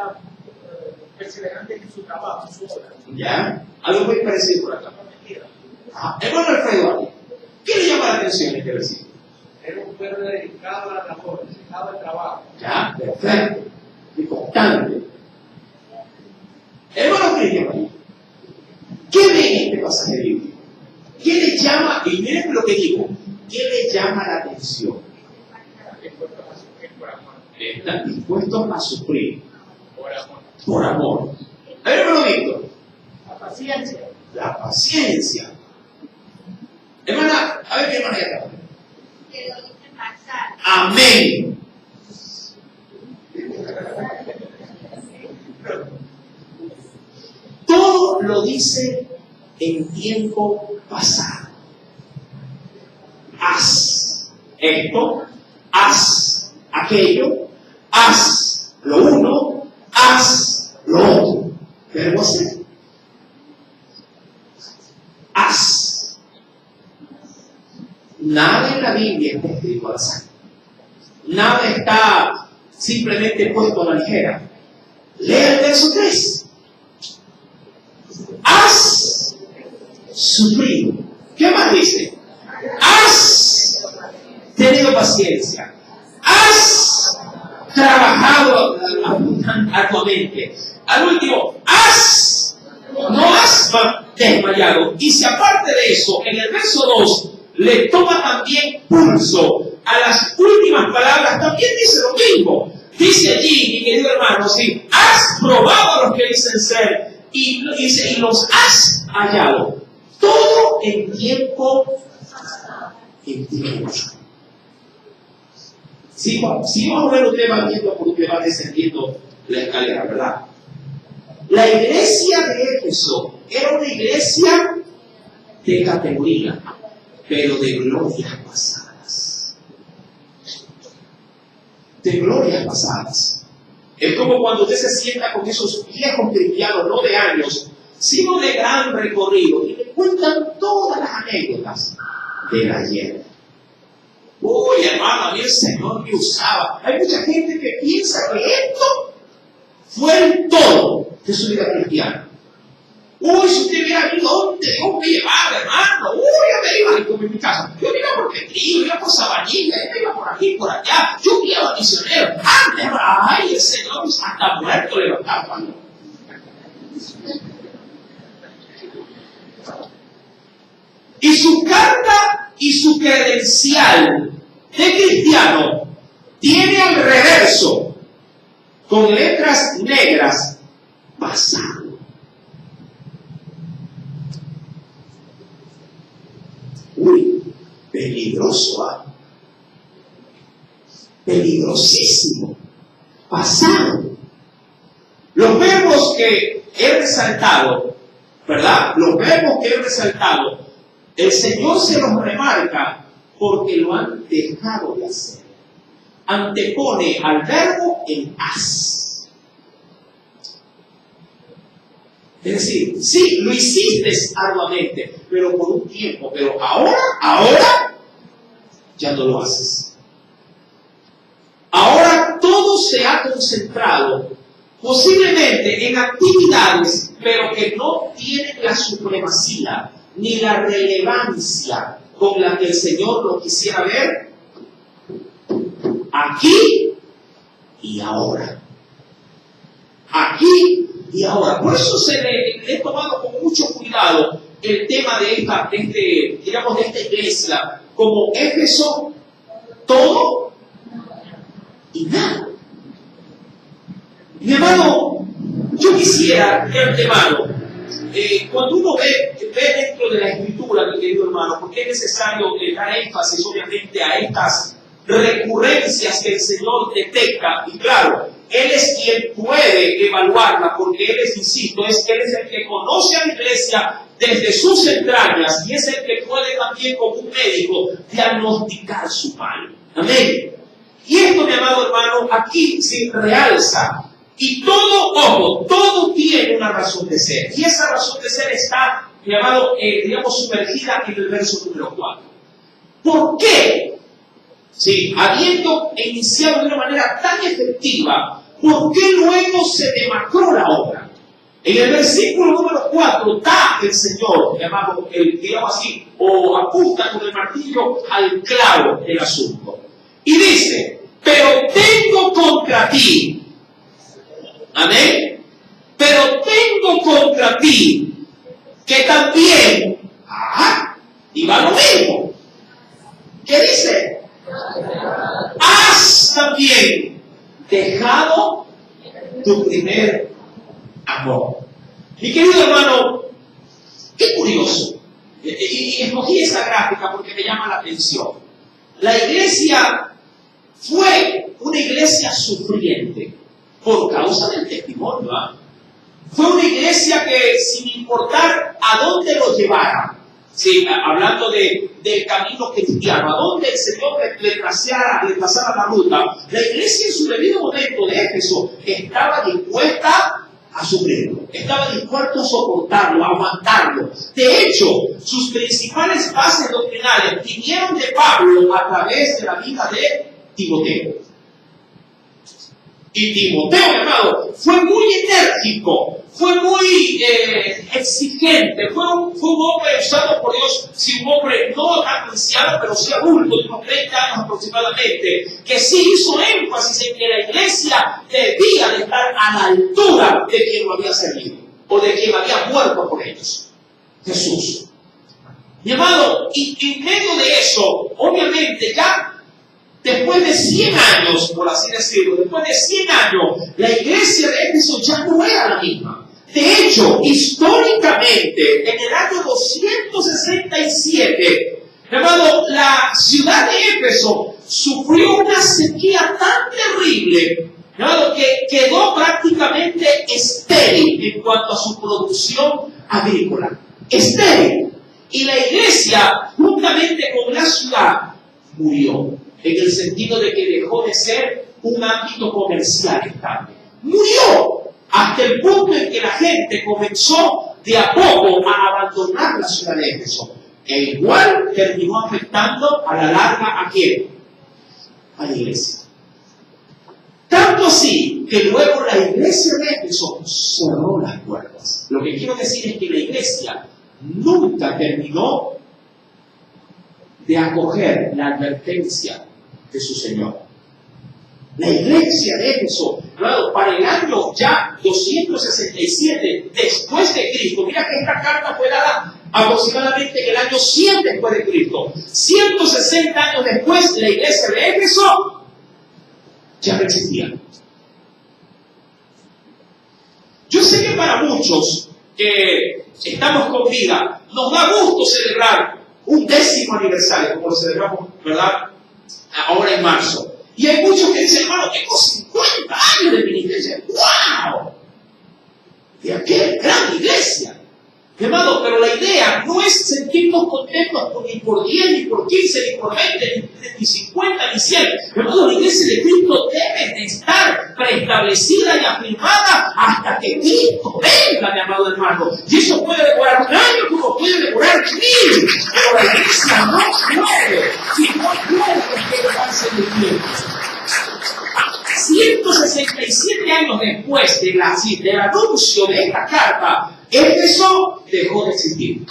Speaker 2: perseverante en su trabajo, en su obra.
Speaker 1: ¿Ya? Algo muy parecido por acá. Hermano Alfredo, ¿qué le llama la atención en este versículo?
Speaker 2: Era un pueblo dedicado a la labor, dedicado al trabajo.
Speaker 1: ¿Ya? Perfecto. Y constante. Hermano, ¿qué le llama ahí? ¿Qué ve en este pasaje bíblico? ¿Qué le llama? Y miren lo que digo. ¿Qué le llama la atención? Están dispuestos a sufrir por amor. A ver, hermano Víctor.
Speaker 2: La paciencia.
Speaker 1: La paciencia. Hermana, a ver qué hermana ya.
Speaker 3: Que lo hice pasar.
Speaker 1: Amén. Todo lo dice en tiempo pasado. Haz esto, haz aquello, haz lo uno, haz lo otro. Verbo hacer. Haz. Nada en la Biblia está escrito al azar. Nada está simplemente puesto a la ligera. Lea el verso 3. Has sufrido. ¿Qué más dice? Has tenido paciencia. Has trabajado arduamente. Al último, no has desmayado. Y si aparte de eso, en el verso 2, le toma también pulso a las últimas palabras, también dice lo mismo. Dice allí, mi querido hermano, si has probado a los que dicen ser, y dice, y los has hallado. Todo en tiempo. Si más o menos usted va viendo porque usted va descendiendo la escalera, ¿verdad? La iglesia de Éfeso era una iglesia de categoría, pero de glorias pasadas. De glorias pasadas. Es como cuando usted se sienta con esos viejos cristianos, no de años, sino de gran recorrido, y le cuentan todas las anécdotas del ayer. Uy, hermano, a mí el Señor me usaba. Hay mucha gente que piensa que esto fue el todo de su vida cristiana. Uy, si usted viera a mí dónde Dios me llevaba, hermano. Uy, yo me iba como en mi casa. Yo me iba por Petrillo, iba por Sabanilla, yo me iba por aquí, por allá. Yo guiaba misioneros. Ay, el Señor hasta muerto levantaba. Y su carta y su credencial de cristiano tiene al reverso, con letras negras, pasado. Uy, peligroso, ¿eh? Peligrosísimo. Pasado. Los verbos que he resaltado, ¿verdad? Los verbos que he resaltado, el Señor se los remarca porque lo han dejado de hacer. Antepone al verbo el haz. Es decir, sí, lo hiciste arduamente, pero por un tiempo. Pero ahora, ya no lo haces. Ahora todo se ha concentrado posiblemente en actividades, pero que no tienen la supremacía ni la relevancia con la que el Señor lo quisiera ver aquí y ahora. Aquí y ahora. Por eso le he tomado con mucho cuidado el tema de esta iglesia, como Éfeso, todo y nada. Mi hermano, yo quisiera de antemano, cuando uno ve dentro de la Escritura, mi querido hermano, porque es necesario dar énfasis obviamente a estas recurrencias que el Señor detecta, y claro, Él es quien puede evaluarla, porque Él es, insisto, Él es el que conoce a la iglesia desde sus entrañas, y es el que puede también, como un médico, diagnosticar su mal. Amén. Y esto, mi amado hermano, aquí se realza. Y todo, ojo, todo tiene una razón de ser. Y esa razón de ser está, mi amado, sumergida en el verso número 4. ¿Por qué? Sí, habiendo iniciado de una manera tan efectiva, ¿por qué luego se demacró la obra? En el versículo número 4 da el Señor, mi amado, digamos así, o apunta con el martillo al clavo del asunto. Y dice, pero tengo contra ti. Amén. Pero tengo contra ti que también, y va lo mismo. ¿Qué dice? Has también dejado tu primer amor. Mi querido hermano, qué curioso. Y escogí esa gráfica porque me llama la atención. La iglesia fue una iglesia sufriente por causa del testimonio. Fue una iglesia que, sin importar a dónde lo llevara, sí, hablando del camino cristiano, a dónde el Señor le trazara la ruta, la iglesia en su debido momento de Éfeso estaba dispuesta a sufrirlo, estaba dispuesto a soportarlo, a aguantarlo. De hecho, sus principales bases doctrinales vinieron de Pablo a través de la vida de Timoteo. Y Timoteo, hermano, fue muy enérgico, fue muy exigente, fue un hombre usado por Dios, sí, un hombre no tan anciano, pero sí adulto, de unos 30 años aproximadamente, que sí hizo énfasis en que la iglesia debía de estar a la altura de quien lo había servido, o de quien había muerto por ellos, Jesús. Mi amado, y en medio de eso, obviamente ya, después de 100 años, por así decirlo, después de 100 años, la iglesia de Éfeso ya no era la misma. De hecho, históricamente, en el año 267, hermano, la ciudad de Éfeso sufrió una sequía tan terrible, hermano, que quedó prácticamente estéril en cuanto a su producción agrícola. Estéril. Y la iglesia, juntamente con la ciudad, murió. En el sentido de que dejó de ser un ámbito comercial estable. Murió hasta el punto en que la gente comenzó de a poco a abandonar la ciudad de Éfeso. El cual terminó afectando a la larga ¿a quién? A la iglesia. Tanto así que luego la iglesia de Éfeso cerró las puertas. Lo que quiero decir es que la iglesia nunca terminó de acoger la advertencia de su Señor. La iglesia de Éfeso, claro, para el año ya 267 después de Cristo, mira que esta carta fue dada aproximadamente en el año 100 después de Cristo. 160 años después, la iglesia de Éfeso ya no existía. Yo sé que para muchos que estamos con vida, nos da gusto celebrar un 10º aniversario, como lo celebramos, ¿verdad?, ahora en marzo. Y hay muchos que dicen, hermano, tengo 50 años de ministerio. ¡Wow! De aquella gran iglesia. Hermano, pero la idea no es sentirnos contentos ni por 10, ni por 15, ni por 20, ni 50, ni 100. Hermano, la iglesia de Cristo debe de estar preestablecida y afirmada hasta que Cristo venga, mi amado hermano. Y eso puede demorar un año, como puede demorar 1000. Pero la iglesia no puede, si no puede quedarse de tiempo. 167 años después del anuncio de esta carta, Éfeso dejó de existir.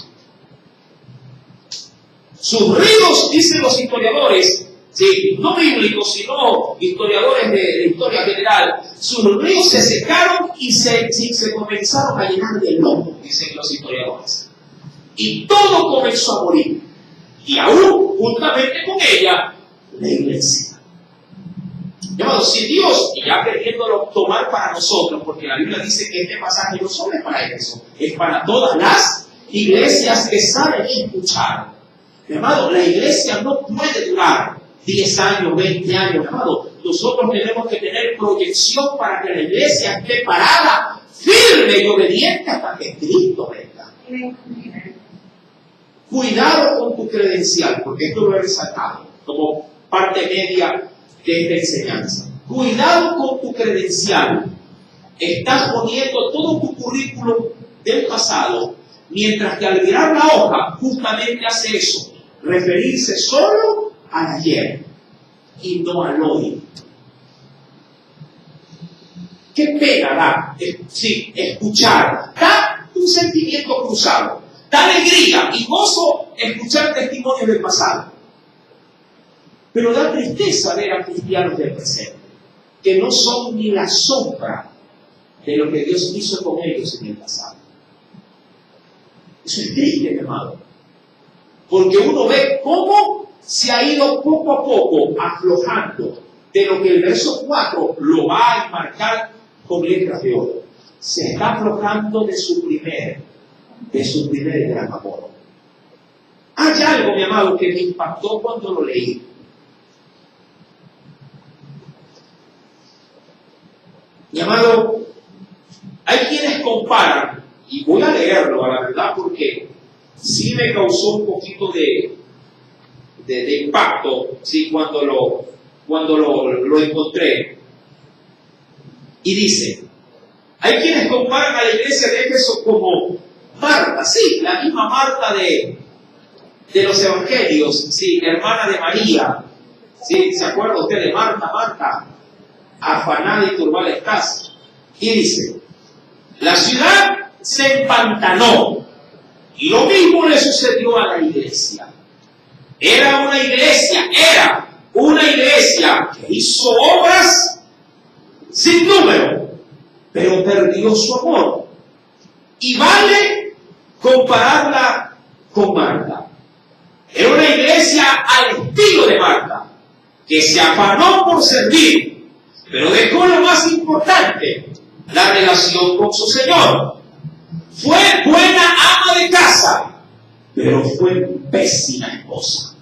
Speaker 1: Sus ríos, dicen los historiadores, Sí, no bíblicos, sino historiadores de historia general, sus ríos se secaron y se comenzaron a llenar de lodo, dicen los historiadores. Y todo comenzó a morir. Y aún, juntamente con ella, la iglesia. Amados, si Dios, y ya queriéndolo tomar para nosotros, porque la Biblia dice que este pasaje no solo es para eso, es para todas las iglesias que saben escuchar. Mi amado, la iglesia no puede durar 10 años, 20 años, mi amado. Nosotros tenemos que tener proyección para que la iglesia esté parada, firme y obediente hasta que Cristo venga. Cuidado con tu credencial, porque esto lo he resaltado como parte media de esta enseñanza. Cuidado con tu credencial. Estás poniendo todo tu currículum del pasado, mientras que al mirar la hoja justamente hace eso, referirse solo al ayer y no al hoy. Qué pena da, sí, escuchar, da un sentimiento cruzado, da alegría y gozo escuchar testimonios del pasado. Pero da tristeza ver a cristianos del presente, que no son ni la sombra de lo que Dios hizo con ellos en el pasado. Eso es triste, mi amado, porque uno ve cómo se ha ido poco a poco aflojando de lo que el verso 4 lo va a enmarcar con letras de oro. Se está aflojando de su primer gran amor. Hay algo, mi amado, que me impactó cuando lo leí. Mi amado, hay quienes comparan, y voy a leerlo a la verdad porque sí me causó un poquito de impacto, sí, cuando lo encontré. Y dice, hay quienes comparan a la iglesia de Éfeso como Marta, sí, la misma Marta de los evangelios, sí, hermana de María, sí, ¿se acuerda usted de Marta? Marta, afanada y turbada estás. Y dice, la ciudad se empantanó, y lo mismo le sucedió a la iglesia. Era una iglesia que hizo obras sin número, pero perdió su amor. Y vale compararla con Marta. Era una iglesia al estilo de Marta, que se afanó por servir, pero dejó lo más importante, la relación con su Señor. Fue buena ama de casa, pero fue pésima esposa.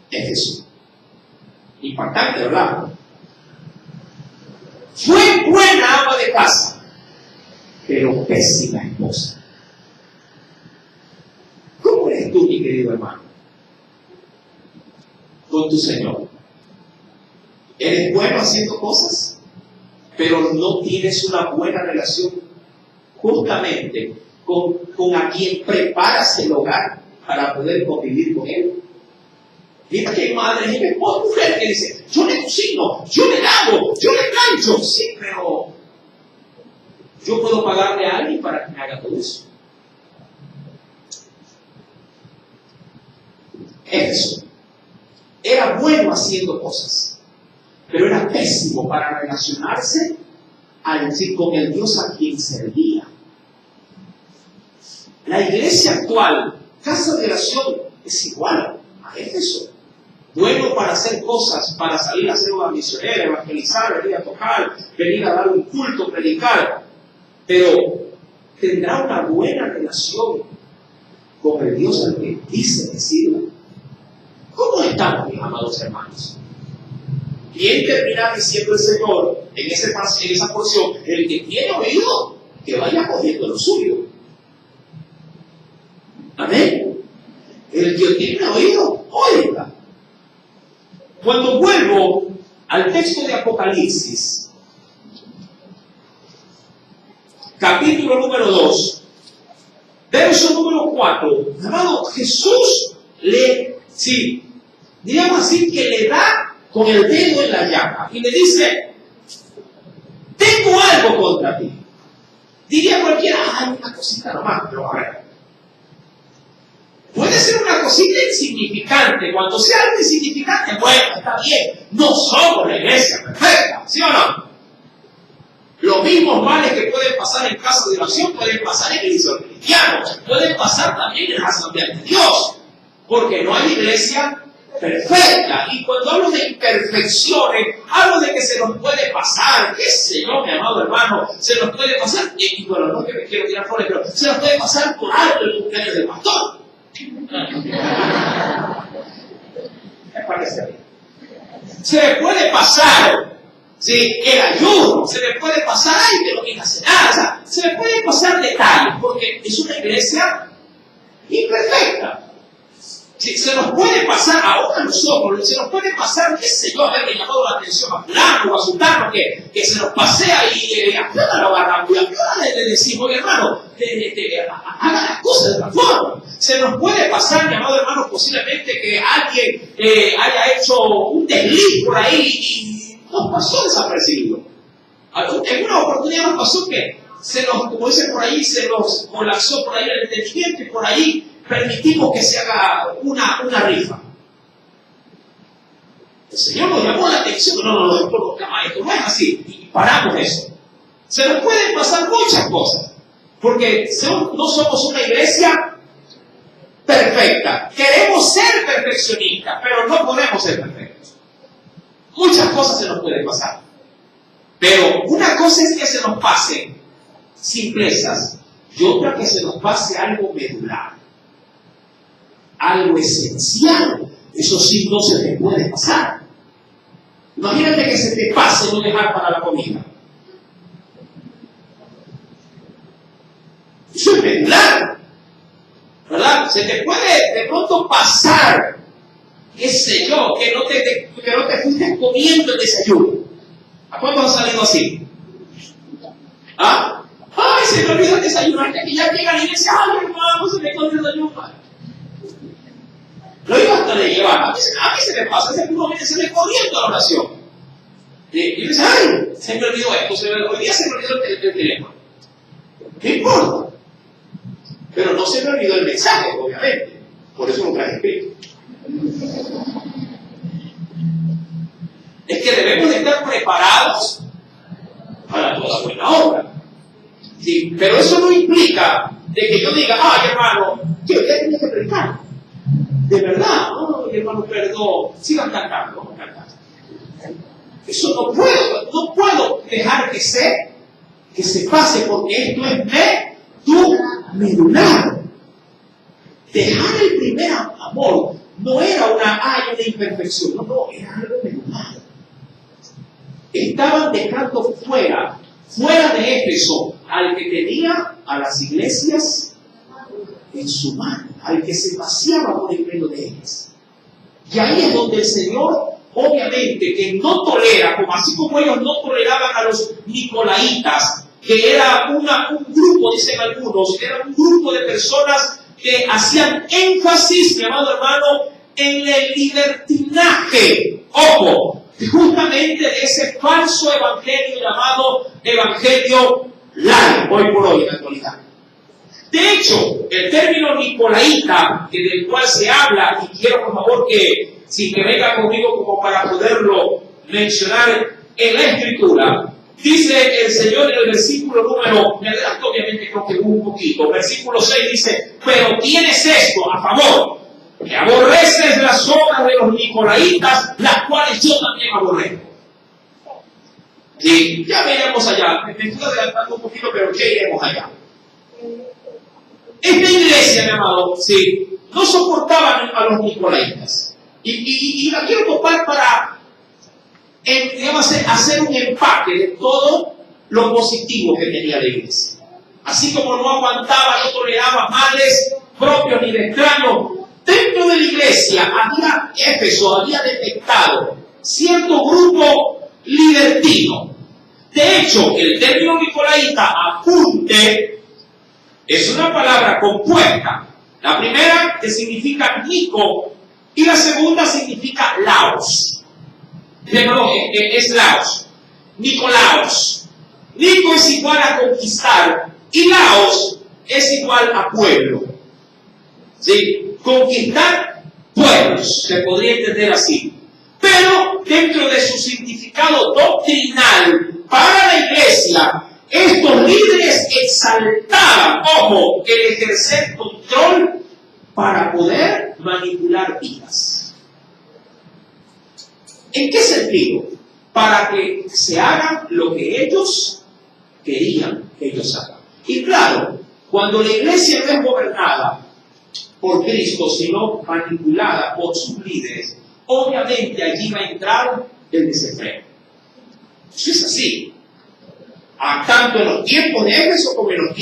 Speaker 1: Es Jesús. Impactante, ¿verdad? Fue buena ama de casa, pero pésima esposa. ¿Cómo eres tú, mi querido hermano, con tu Señor? ¿Eres bueno haciendo cosas, pero no tienes una buena relación justamente con a quien preparas el hogar para poder convivir con él? Mira que hay madres y mujeres que dicen, yo le cocino, yo le lavo, yo le plancho. Sí, pero yo puedo pagarle a alguien para que me haga todo eso. Éfeso era bueno haciendo cosas, pero era pésimo para relacionarse con el Dios a quien servía. La iglesia actual, casa de oración, es igual a Éfeso. Bueno para hacer cosas, para salir a hacer una misionera, evangelizar, venir a tocar, venir a dar un culto, predicar, pero tendrá una buena relación con el Dios al que dice que sirva. ¿Cómo estamos, mis amados hermanos? Bien termina diciendo el Señor en esa porción, el que tiene oído, que vaya cogiendo lo suyo. Amén. El que tiene oído, oiga. Cuando vuelvo al texto de Apocalipsis, capítulo número 2, verso número 4, amado, Jesús diríamos así, que le da con el dedo en la llaga y le dice, tengo algo contra ti. Diría cualquiera, hay una cosita nomás, pero a ver. cosita insignificante, cuando sea algo insignificante, bueno, está bien, no somos la iglesia perfecta, ¿sí o no? Los mismos males que pueden pasar en casa de oración pueden pasar en iglesia cristiana, pueden pasar también en la asamblea de Dios, porque no hay iglesia perfecta. Y cuando hablo de imperfecciones, hablo de que se nos puede pasar, qué sé yo, mi amado hermano, se nos puede pasar, y bueno, no que me quiero tirar flores, pero se nos puede pasar por alto el cumpleaños del pastor. Me parece bien. Se me puede pasar, ¿sí?, el ayuno, se me puede pasar, ay, que no quiere hacer nada, o sea, se me puede pasar detalles, porque es una iglesia imperfecta. Sí, se nos puede pasar ahora a nosotros, se nos puede pasar, qué sé yo, haberle llamado la atención a fulano o a sultano que se nos pasea y a Fiona lo agarramos, y a Fiona le decimos, oye hermano, haga las cosas de otra forma. Se nos puede pasar, mi amado hermano, posiblemente que alguien haya hecho un desliz por ahí y nos pasó desapercibido. En una oportunidad nos pasó que se nos, como dicen por ahí, se nos colapsó por ahí el entendimiento y por ahí permitimos que se haga una rifa. El Señor nos llamó la atención, no, esto no es así, y paramos eso. Se nos pueden pasar muchas cosas, porque no somos una iglesia perfecta. Queremos ser perfeccionistas, pero no podemos ser perfectos. Muchas cosas se nos pueden pasar. Pero una cosa es que se nos pasen simplezas y otra que se nos pase algo medular, algo esencial. Eso sí no se te puede pasar. Imagínate que se te pase no dejar para la comida. Eso es medular, ¿verdad? Se te puede de pronto pasar, qué sé yo, que no te fuiste comiendo el desayuno. ¿A cuántos han salido así? ¿Ah? ¡Ay, se me olvidó el desayuno! Que ya llega y dice, ¡ay, hermano, se me comió el desayuno! Lo iba hasta de llevar. A mí se me pasa, se me corriendo la oración. Y dice, ¡ay, se me olvidó esto! Hoy día se me olvidó el teléfono. No importa. Pero no se me olvidó el mensaje, obviamente. Por eso lo traje escrito. Es que debemos de estar preparados para toda buena obra. Sí, pero eso no implica de que yo diga, ay hermano, yo ya tenía que predicar. De verdad, no, hermano, perdón, sigan cantando, vamos a cantar. Eso no puedo dejar que se pase, porque esto es medular. Dejar el primer amor no era una imperfección, no, era algo medular. Estaban dejando fuera de Éfeso, al que tenía a las iglesias en su mano, al que se paseaba por el medio de ellas. Y ahí es donde el Señor, obviamente, que no tolera, así como ellos no toleraban a los nicolaitas, que era un grupo, dicen algunos, era un grupo de personas que hacían énfasis, mi amado hermano, en el libertinaje. Ojo, justamente de ese falso evangelio llamado evangelio light, hoy por hoy en la actualidad. De hecho, el término nicolaita, del cual se habla, y quiero por favor que venga conmigo como para poderlo mencionar en la Escritura, dice el Señor en el versículo número, me adelanto obviamente creo que un poquito, versículo 6 dice, pero tienes esto a favor, que aborreces las obras de los nicolaitas, las cuales yo también aborrezco. Y ya veremos allá, me estoy adelantando un poquito, pero ya iremos allá. Esta iglesia, mi amado, sí, no soportaban a los nicolaitas. Y la quiero topar para hacer un empaque de todo lo positivo que tenía la iglesia. Así como no aguantaba, no toleraba males propios ni de extraños, dentro de la iglesia Éfeso había detectado cierto grupo libertino. De hecho, el término nicolaita, apunte, es una palabra compuesta. La primera que significa Nico y la segunda significa Laos. Perdón, es Laos. Nicolaos. Nico es igual a conquistar y Laos es igual a pueblo. ¿Sí? conquistar pueblos, se podría entender así. Pero dentro de su significado doctrinal para la iglesia, estos líderes exaltaban, ojo, el ejercer control para poder manipular vidas. ¿En qué sentido? Para que se hagan lo que ellos querían que ellos hagan. Y claro, cuando la iglesia no es gobernada por Cristo, sino manipulada por sus líderes, obviamente allí va a entrar el desenfreno. Eso es así. Tanto en los tiempos de Éfeso como en los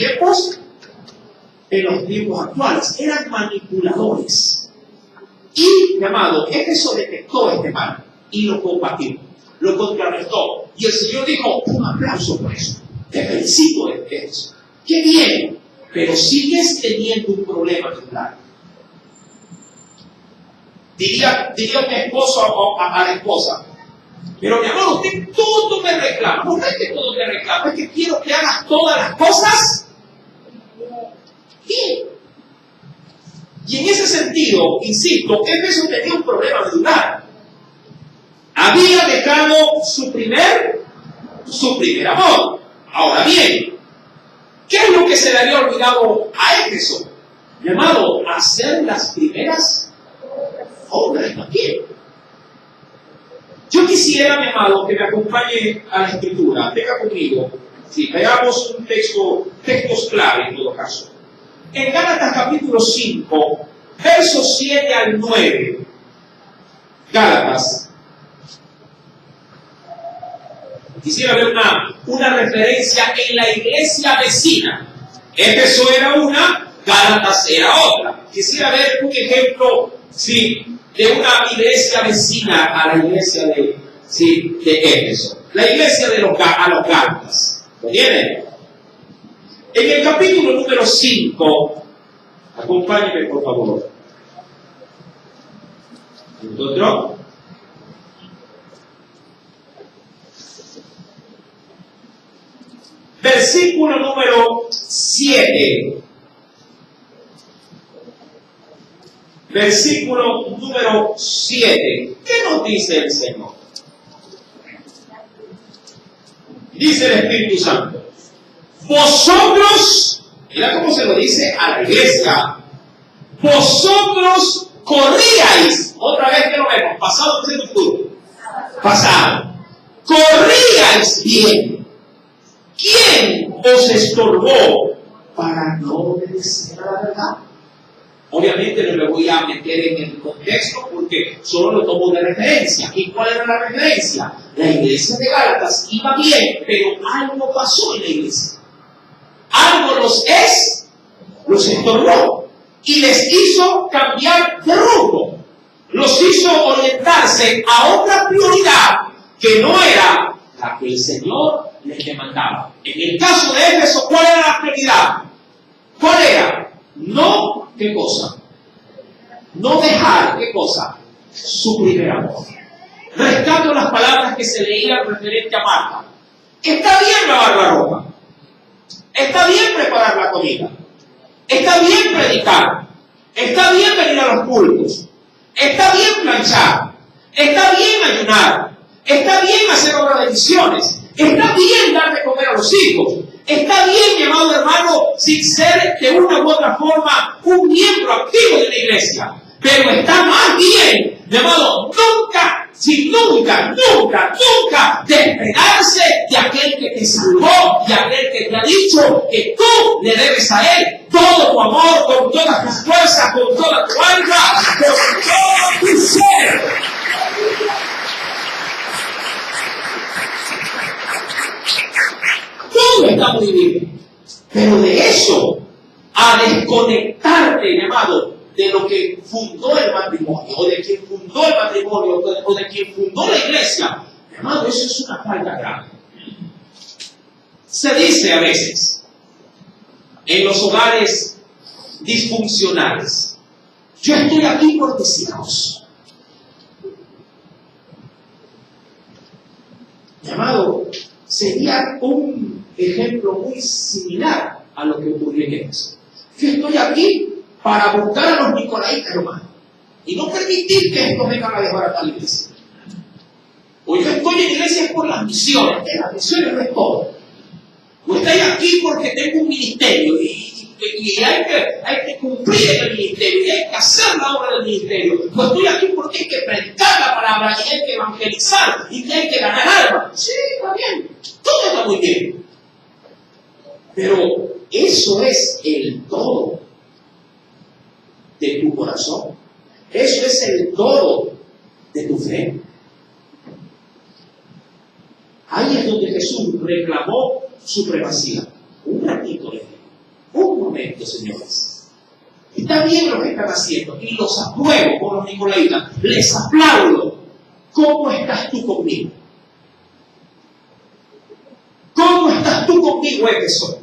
Speaker 1: tiempos actuales. Eran manipuladores. Y, mi amado, Éfeso detectó este mal y lo combatió, lo contrarrestó. Y el Señor dijo, un aplauso por eso. Te felicito de eso. ¡Qué bien! Pero sigues teniendo un problema claro. Diría un esposo a la esposa, pero mi amor, usted todo me reclama. No es que todo te reclama, es que quiero que hagas todas las cosas bien. Y en ese sentido, insisto, Éfeso tenía un problema medular. Había dejado su primer amor. Ahora bien, ¿qué es lo que se le había olvidado a Éfeso? Mi amado, hacer las primeras obras también. Yo quisiera, mi amado, que me acompañe a la escritura. Venga conmigo. Sí, veamos un textos clave en todo caso. En Gálatas capítulo 5, versos 7 al 9. Gálatas. Quisiera ver una referencia en la iglesia vecina. Éfeso era una, Gálatas era otra. Quisiera ver un ejemplo, sí, de una iglesia vecina a la iglesia de Éfeso. La iglesia a los Gálatas. ¿Lo tienen? En el capítulo número 5, acompáñenme por favor. ¿Encontró? Versículo número 7. Versículo número 7. ¿Qué nos dice el Señor? Dice el Espíritu Santo. Vosotros, mira cómo se lo dice a la iglesia. Vosotros corríais. Otra vez que lo vemos. Pasado, presente, futuro. Pasado. Corríais bien. ¿Quién os estorbó para no obedecer a la verdad? Obviamente no me voy a meter en el contexto porque solo lo tomo de referencia. ¿Y cuál era la referencia? La iglesia de Gálatas iba bien, pero algo pasó en la iglesia. Algo los estorbó y les hizo cambiar de rumbo. Los hizo orientarse a otra prioridad que no era la que el Señor les demandaba. En el caso de Éfeso, ¿cuál era la prioridad? ¿Cuál era? No, ¿qué cosa? No dejar, ¿qué cosa? Su primer amor. Rescato las palabras que se leían referente a Marta. Está bien lavar la ropa. Está bien preparar la comida. Está bien predicar. Está bien venir a los cultos. Está bien planchar. Está bien ayunar. Está bien hacer obras de misiones. Está bien dar de comer a los hijos. Está bien, mi amado hermano, sin ser de una u otra forma un miembro activo de la iglesia. Pero está más bien, mi amado, nunca despegarse de aquel que te salvó y aquel que te ha dicho que tú le debes a él todo tu amor, con todas tus fuerzas, con toda tu alma, con todo tu ser. Todo está muy bien, pero de eso a desconectarte, mi amado, de lo que fundó el matrimonio, o de quien fundó el matrimonio, o de quien fundó la iglesia, mi amado, eso es una falta grave. Se dice a veces en los hogares disfuncionales, yo estoy aquí por mis hijos. Mi amado, sería un ejemplo muy similar a lo que ocurrió en Éfeso. Yo estoy aquí para buscar a los nicolaitas, hermano, y no permitir que estos vengan a desbaratar la iglesia. Hoy yo estoy en iglesia por las misiones, que las misiones no es todo. Yo estoy aquí porque tengo un ministerio y hay que cumplir en el ministerio y hay que hacer la obra del ministerio. Yo estoy aquí porque hay que predicar la palabra y hay que evangelizar y que hay que ganar almas. Sí, está bien, todo está muy bien. Pero eso es el todo de tu corazón. Eso es el todo de tu fe. Ahí es donde Jesús reclamó supremacía. Un ratito, un momento, señores. Está bien lo que están haciendo y los apruebo con los nicolaitas. Les aplaudo. ¿Cómo estás tú conmigo? ¿Cómo estás tú conmigo, Éfeso?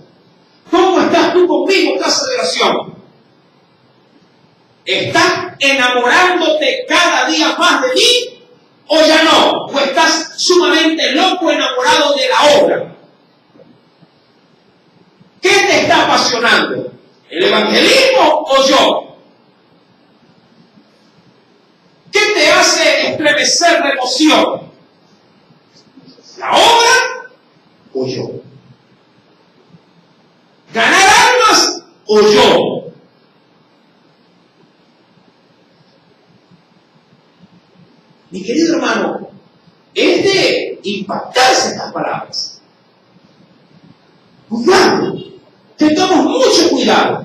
Speaker 1: ¿Cómo estás tú conmigo, casa de oración? ¿Estás enamorándote cada día más de mí o ya no? ¿O estás sumamente loco enamorado de la obra? ¿Qué te está apasionando? ¿El evangelismo o yo? ¿Qué te hace estremecer de emoción? ¿La obra o yo? ¿Ganar almas o yo? Mi querido hermano, es de impactarse estas palabras. Cuidado, tengamos mucho cuidado.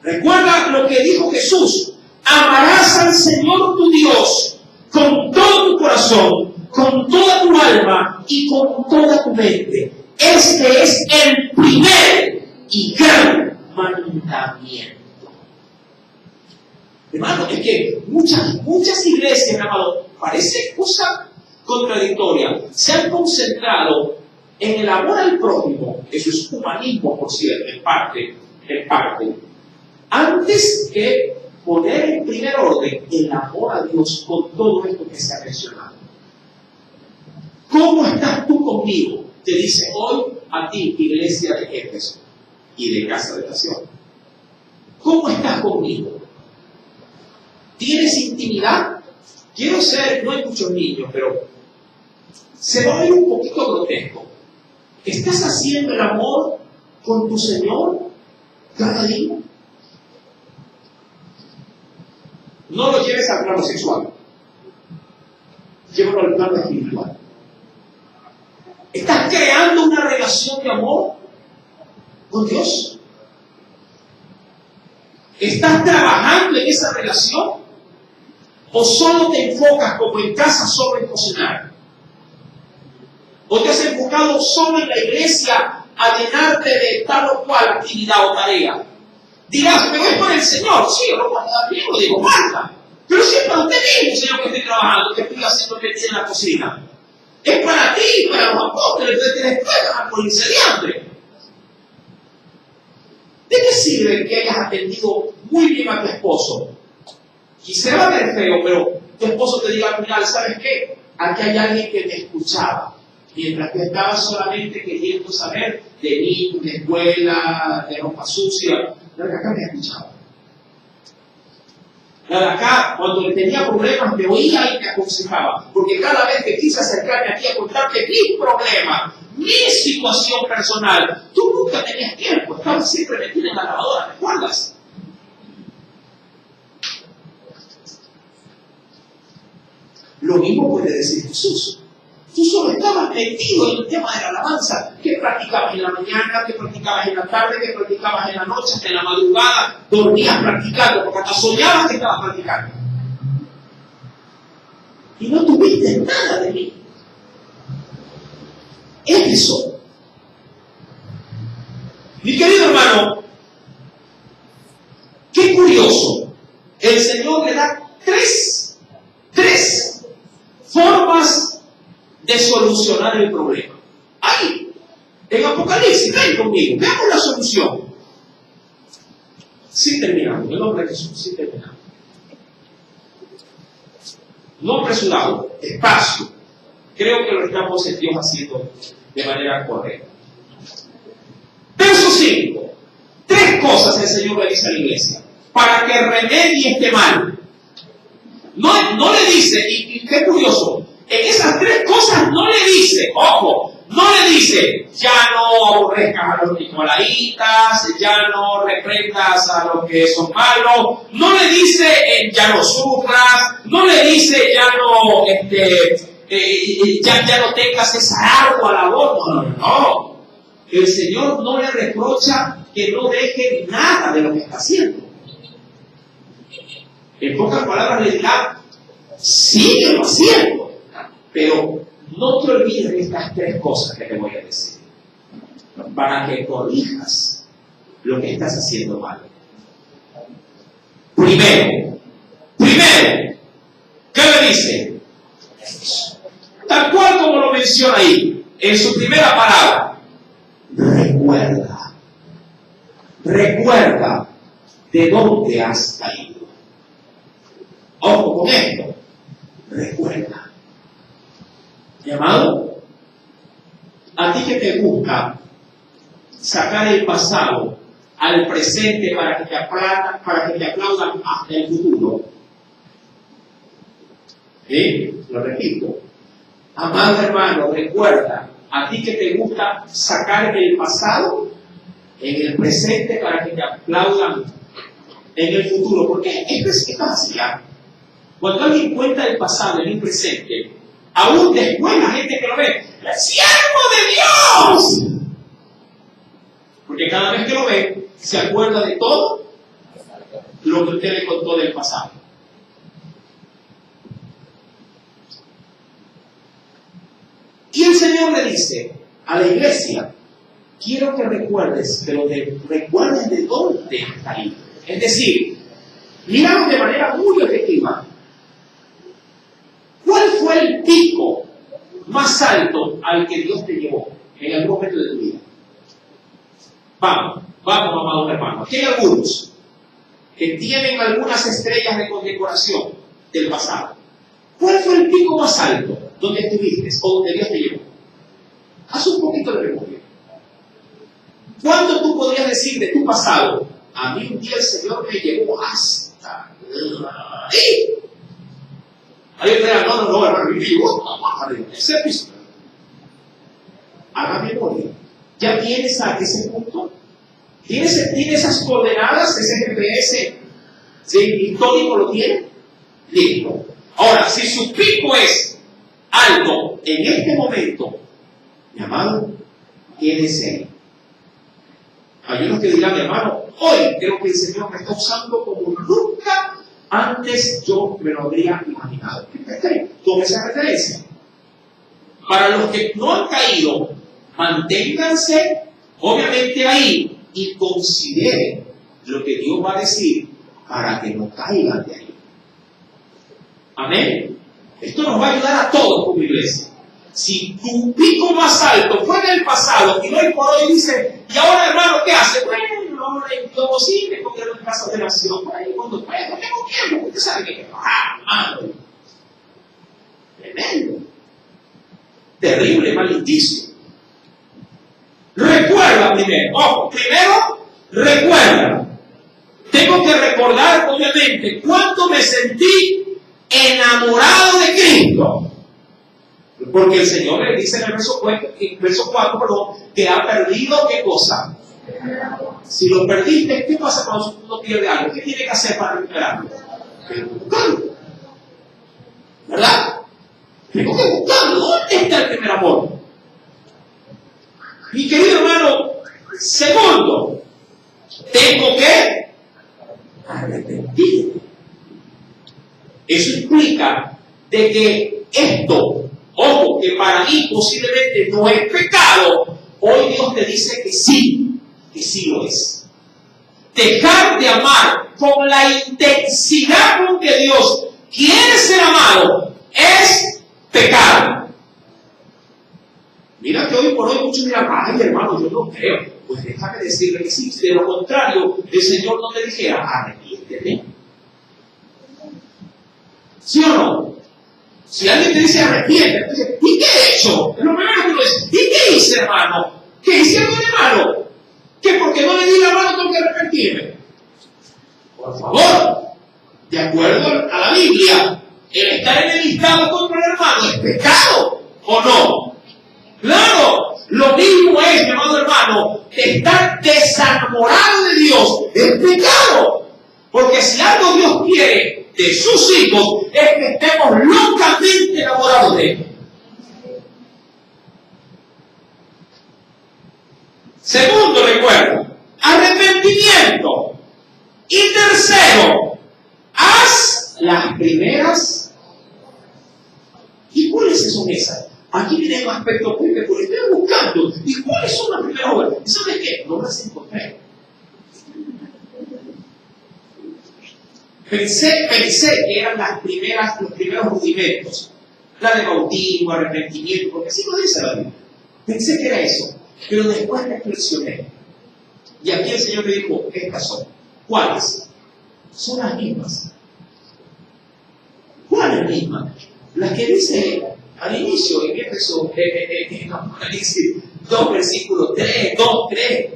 Speaker 1: Recuerda lo que dijo Jesús: amarás al Señor tu Dios con todo tu corazón, con toda tu alma y con toda tu mente. Este es el primer y gran mandamiento. Hermano, es que muchas iglesias, hermano, parece cosa contradictoria, se han concentrado en el amor al prójimo, eso es humanismo, por cierto, en parte, antes que poner en primer orden el amor a Dios con todo esto que se ha mencionado. ¿Cómo estás tú conmigo? Te dice hoy a ti, iglesia de Éfeso y de Casa de Oración. ¿Cómo estás conmigo? ¿Tienes intimidad? Quiero ser, no hay muchos niños, pero se va a ver un poquito grotesco. ¿Estás haciendo el amor con tu Señor cada día? No lo lleves al plano sexual. Llévalo al plano espiritual. ¿Estás creando una relación de amor con Dios? ¿Estás trabajando en esa relación? ¿O solo te enfocas como en casa solo en cocinar? ¿O te has enfocado solo en la iglesia a llenarte de tal o cual actividad o tarea? Dirás, pero es por el Señor. Sí, también lo digo, Marta. Pero si es para usted mismo, Señor, que estoy trabajando, que estoy haciendo metida en la cocina. Es para ti, para los apóstoles, que después vas a morirse de hambre. ¿De qué sirve que hayas atendido muy bien a tu esposo? Quisiera ver feo, pero tu esposo te diga al final, ¿sabes qué? Aquí hay alguien que me escuchaba, mientras que estaba solamente queriendo saber de mí, de escuela, de ropa sucia. La de acá me escuchaba. La de acá, cuando le tenía problemas, me oía y me aconsejaba. Porque cada vez que quise acercarme aquí a contarte mi problema, mi situación personal, tú nunca tenías tiempo, estabas siempre metido en la lavadora, ¿te acuerdas? Lo mismo puede decir Jesús. Tú solo estabas metido en el tema de la alabanza. ¿Qué practicabas en la mañana? ¿Qué practicabas en la tarde? ¿Qué practicabas en la noche? Hasta en la madrugada dormías practicando, porque hasta soñabas que estabas practicando. Y no tuviste nada de mí. Eso. Mi querido hermano, qué curioso. El Señor le da tres formas de solucionar el problema. Ahí, en Apocalipsis, ven conmigo, veamos la solución. Sí terminamos, en el nombre de Jesús, sí terminamos. No apresurado, despacio. Creo que lo estamos en Dios haciendo de manera correcta. Verso 5. Tres cosas el Señor le dice a la iglesia. para que remedie este mal. No le dice, y qué curioso, en esas tres cosas no le dice, ojo, no le dice, ya no aborrezcas a los nicolaitas, ya no reprendas a los que son malos, no le dice, ya no sufras, no le dice, ya no, ya no tengas esa ardua labor, no. El Señor no le reprocha que no deje nada de lo que está haciendo. En pocas palabras le dirá, síguelo haciendo, pero no te olvides de estas tres cosas que te voy a decir, para que corrijas lo que estás haciendo mal. Primero, ¿qué le dice? Tal cual como lo menciona ahí, en su primera palabra, recuerda de dónde has caído. Ojo con esto, recuerda. Mi amado, a ti que te gusta sacar el pasado al presente para que te aplaudan hasta el futuro. ¿Sí? Lo repito. Amado hermano, recuerda, a ti que te gusta sacar el pasado en el presente para que te aplaudan en el futuro, porque esto es así, ¿ya? Cuando alguien cuenta el pasado en el presente, aún después la gente que lo ve, ¡el siervo de Dios! Porque cada vez que lo ve, se acuerda de todo lo que usted le contó del pasado. Y el Señor le dice a la iglesia, quiero que recuerdes, pero recuerdes de dónde has caído. Es decir, miramos de manera muy objetiva. ¿Cuál fue el pico más alto al que Dios te llevó en algún momento de tu vida? Vamos, amados hermanos. Aquí hay algunos que tienen algunas estrellas de condecoración del pasado. ¿Cuál fue el pico más alto donde estuviste o donde Dios te llevó? Haz un poquito de memoria. ¿Cuándo tú podrías decir de tu pasado, a mí un día el Señor me llevó hasta ahí? Ahí usted dirá, no, hermano, me llevó a ese piso. Haga memoria. ¿Ya tienes a ese punto? ¿Tienes esas coordenadas, ese GPS? ¿Sí? ¿Histórico lo tiene? Listo. Ahora, si su pico es alto en este momento, mi amado, quédese ahí. Hay unos que dirán, mi hermano, hoy creo que el Señor me está usando como nunca antes yo me lo habría imaginado. Tome esa referencia. Para los que no han caído, manténganse obviamente ahí y consideren lo que Dios va a decir para que no caigan de ahí. Amén. Esto nos va a ayudar a todos como iglesia. Si tu pico más alto fue en el pasado y hoy por hoy dice, y ahora hermano, ¿qué hace? Bueno, ahora yo sí me pongo en casa de oración por ahí cuando puedo, no tengo tiempo, usted sabe que hermano. Tremendo. Terrible mal indicio. Recuerda primero, ojo, recuerda. Tengo que recordar, obviamente, cuánto me sentí enamorado de Cristo. Porque el Señor le dice en el verso 4, que ha perdido ¿qué cosa? Si lo perdiste, ¿qué pasa cuando uno pierde algo? ¿Qué tiene que hacer para recuperarlo? Buscarlo. ¿Verdad? Tengo que buscarlo. ¿Dónde está el primer amor? Mi querido hermano, segundo, tengo que arrepentirme. Eso implica de que esto, ojo, que para mí posiblemente no es pecado, hoy Dios te dice que sí lo es. Dejar de amar con la intensidad con que Dios quiere ser amado es pecado. Mira que hoy por hoy muchos dirán, ay hermano, yo no creo. Pues déjame decirle que sí, de lo contrario, el Señor no te dijera, arrepiéntete. ¿Sí o no? Si alguien te dice arrepiéntete, entonces, ¿y qué he hecho? Es lo primero que uno dice, ¿y qué hice, hermano? ¿Qué hice algo de malo? ¿Que porque no le di la mano tengo que arrepentirme? Por favor, de acuerdo a la Biblia, el estar enemistado contra el hermano es pecado, ¿o no? Claro, lo mismo es, mi amado hermano, estar desenamorado de Dios es pecado. Porque si algo Dios quiere de sus hijos es que estemos locamente enamorados de Él. Segundo, recuerda, arrepentimiento. Y tercero, haz las primeras. ¿Y cuáles son esas? Aquí viene un aspecto muy peculiar. Estoy buscando. ¿Y cuáles son las primeras obras? ¿Y sabes qué? No las encontré. Pensé que eran los primeros rudimentos. La de bautismo, arrepentimiento, porque así lo dice la Biblia. Pensé que era eso. Pero después reflexioné. Y aquí el Señor me dijo, estas son. ¿Cuáles? Son las mismas. ¿Cuáles mismas? Las que dice al inicio, en Éfeso, en Apocalipsis 2, versículo 3, 2, 3.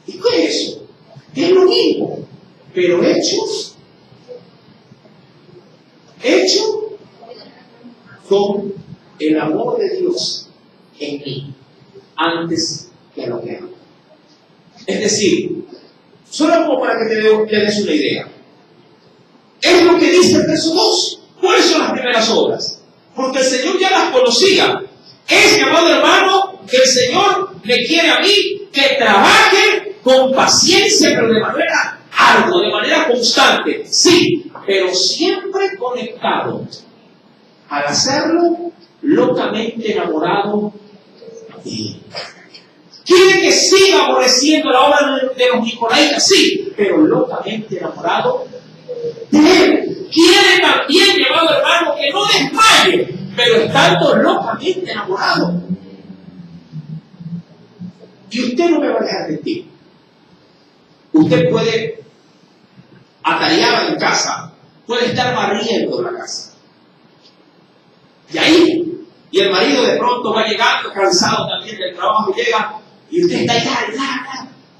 Speaker 1: ¿Y qué es eso? Es lo mismo, pero hechos con el amor de Dios en mí, antes que a lo que hago. Es decir, solo como para que te des una idea. Es lo que dice el verso 2. ¿Cuáles son las primeras obras? Porque el Señor ya las conocía. Es, mi amado hermano, que el Señor me quiere a mí que trabaje con paciencia, pero de manera ardua, de manera constante. Sí, pero siempre conectado. Al hacerlo, locamente enamorado de Él. Quiere que siga aborreciendo la obra de los nicolaitas, sí, pero locamente enamorado de Él. Quiere también, mi amado hermano, que no desmaye, pero estando locamente enamorado. Y usted no me va a dejar mentir. Usted puede, atareado en casa, puede estar barriendo la casa. Y el marido de pronto va llegando, cansado también del trabajo, llega, y usted está ya,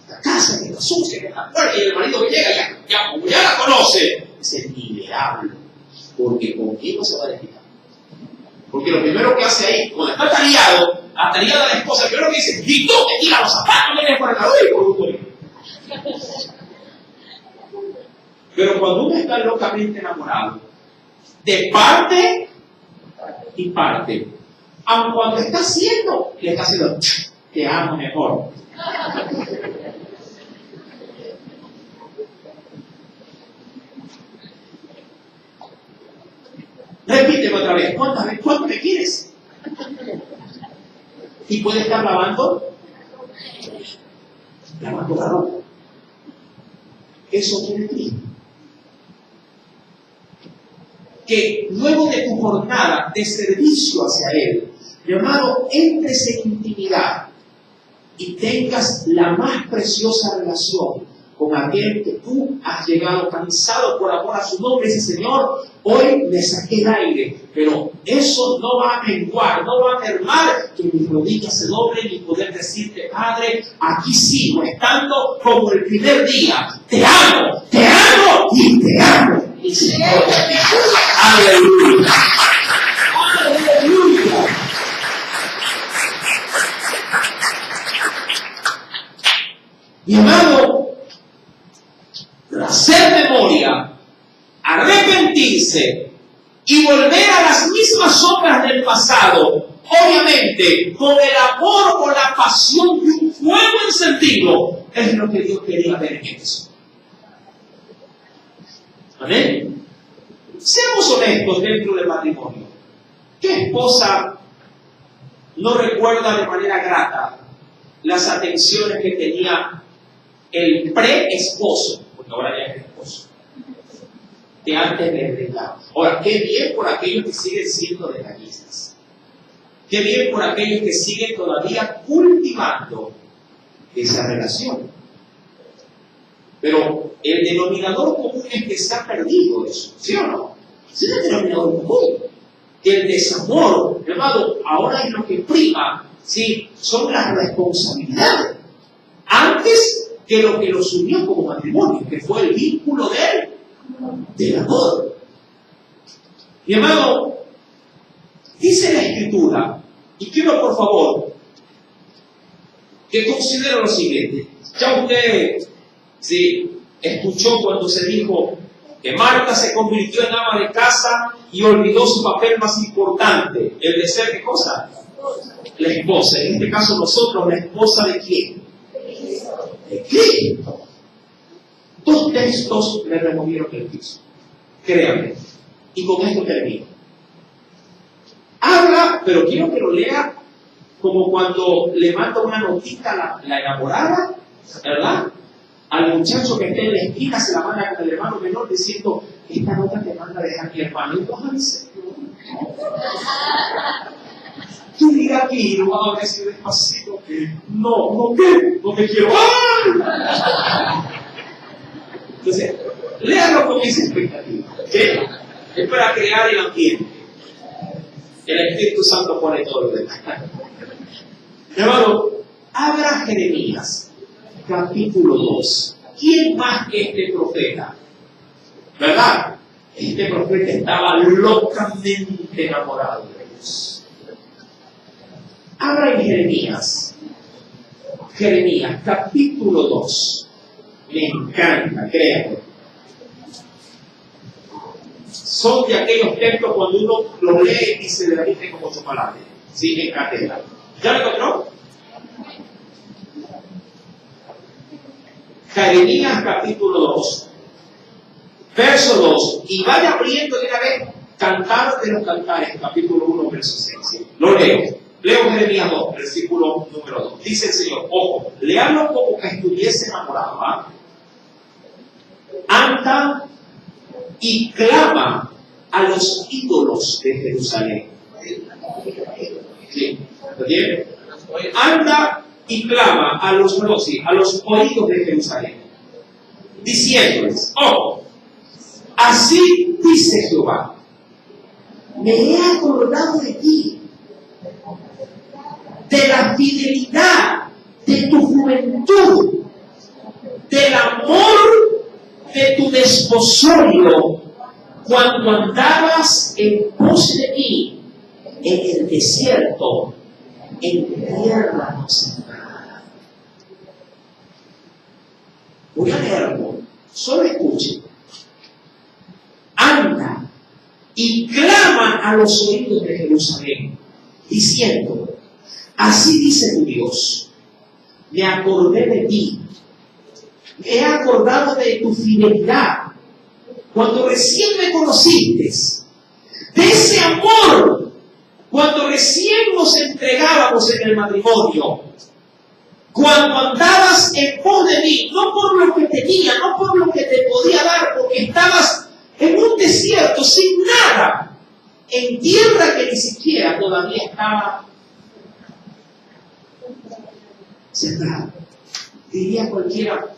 Speaker 1: la casa que está sucia, que está fuerte, y el marido llega, como ya la conoce, dice, ni le hablo, porque conmigo se va a desquitar. Porque lo primero que hace ahí, cuando está atareada la esposa, primero que dice, y tú te tiras los zapatos, vienes por el lado y por un. Pero cuando uno está locamente enamorado, de parte y parte, aun cuando está haciendo, le está haciendo, te amo mejor. Repíteme otra vez, ¿cuánto me quieres? Y puede estar lavando la ropa. Eso quiere decir que luego de tu jornada de servicio hacia Él, mi amado, entres en intimidad y tengas la más preciosa relación con aquel que tú has llegado cansado por amor a su nombre. Dice, Señor, hoy me saqué el aire, pero eso no va a menguar, no va a mermar que mis rodillas se doblen y poder decirte, Padre, aquí sigo, estando como el primer día. Te amo y te amo. Y Señor, aleluya. Aleluya. Mi amado, hacer memoria, arrepentirse y volver a las mismas obras del pasado, obviamente con el amor o la pasión de un fuego encendido, es lo que Dios quería ver en eso. Amén. Seamos honestos dentro del matrimonio. ¿Qué esposa no recuerda de manera grata las atenciones que tenía el pre-esposo, porque ahora ya es esposo, que antes le brindaba? Ahora, qué bien por aquellos que siguen siendo detallistas. Qué bien por aquellos que siguen todavía cultivando esa relación. Pero el denominador común es que se ha perdido eso, ¿sí o no? Ese es el denominador común. Que el desamor, hermano, ahora es lo que prima, ¿sí? Son las responsabilidades. Antes que lo que los unió como matrimonio, que fue el vínculo del amor. Mi hermano, dice la Escritura, y quiero por favor que considere lo siguiente. Ya usted escuchó cuando se dijo que Marta se convirtió en ama de casa y olvidó su papel más importante, el de ser, ¿qué cosa? La esposa. En este caso nosotros, la esposa ¿de quién? De Cristo. 2 textos le removieron el piso. Créanme. Y con esto termino. Habla, pero quiero que lo lea como cuando le manda una notita la enamorada, ¿verdad? Al muchacho que esté en la esquina se la manda con el hermano menor diciendo, esta nota te manda a dejar mi hermano. Y vos dices, tú digas aquí, no vas a decir despacito, no, ¿qué? No te quiero. ¡Ah! Entonces, léalo con esa expectativa. ¿Sí? Es para crear el ambiente. El Espíritu Santo pone todo lo demás. Hermano, abra Jeremías, capítulo 2. ¿Quién más que este profeta? ¿Verdad? Este profeta estaba locamente enamorado de Dios. Abra en Jeremías. Jeremías, capítulo 2. Me encanta, créanme. Son de aquellos textos cuando uno los lee y se le repite como chocolate. ¿Sí? En cátedra. ¿Ya lo encontró? Jeremías capítulo 2, verso 2. Y vaya abriendo de una vez Cantar de los Cantares, capítulo 1, verso 6. ¿Sí? Lo leo. Leo Jeremías 2, versículo número 2. Dice el Señor, ojo, leanlo como que estuviese enamorado. ¿Ah? Anda y clama a los ídolos de Jerusalén. ¿Sí? ¿Lo tiene? Anda y clama a los oídos de Jerusalén, diciéndoles, ojo, así dice Jehová, me he acordado de ti, de la fidelidad de tu juventud, del amor de tu desposorio, cuando andabas en pos de mí en el desierto, en tierra no sembrada. Voy a leerlo, solo escuchen. Anda y clama a los oídos de Jerusalén, diciendo, así dice tu Dios, me acordé de ti, me he acordado de tu fidelidad, cuando recién me conociste, de ese amor, cuando recién nos entregábamos en el matrimonio, cuando andabas en pos de mí, no por lo que tenía, no por lo que te podía dar, porque estabas en un desierto sin nada, en tierra que ni siquiera todavía estaba sembrada. Diría cualquiera,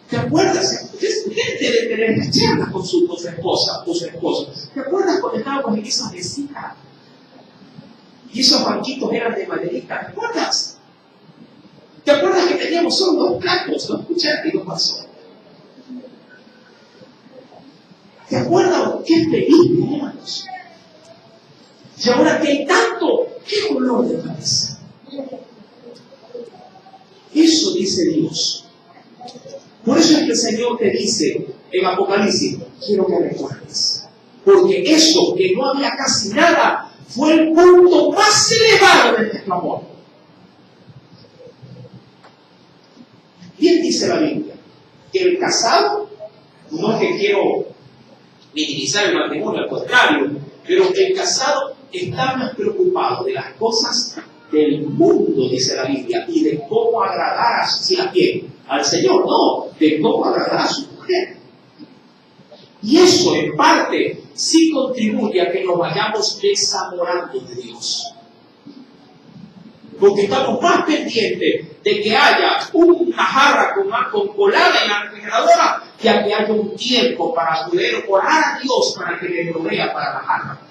Speaker 1: ¿te acuerdas? Usted debe tener estas charlas con su esposa o su esposo. ¿Te acuerdas cuando estábamos en esa mesita? Y esos banquitos eran de maderita, ¿te acuerdas? ¿Te acuerdas que teníamos solo 2 platos, 2 cucharas y 2 vasos? ¿Te acuerdas qué feliz éramos? Y ahora que hay tanto, qué dolor de cabeza. Eso dice Dios. Por eso es que el Señor te dice en Apocalipsis, quiero que recuerdes. Porque eso, que no había casi nada, fue el punto más elevado de nuestro amor. Bien dice la Biblia, que el casado, no es que quiero minimizar el matrimonio, al contrario, pero el casado está más preocupado de las cosas del mundo, dice la Biblia, y de cómo agradar a quién, al Señor, no, de cómo agradar a su mujer. Y eso en parte sí contribuye a que nos vayamos desamorando de Dios. Porque estamos más pendientes de que haya una jarra con colada en la refrigeradora que a que haya un tiempo para poder orar a Dios para que le provea para la jarra.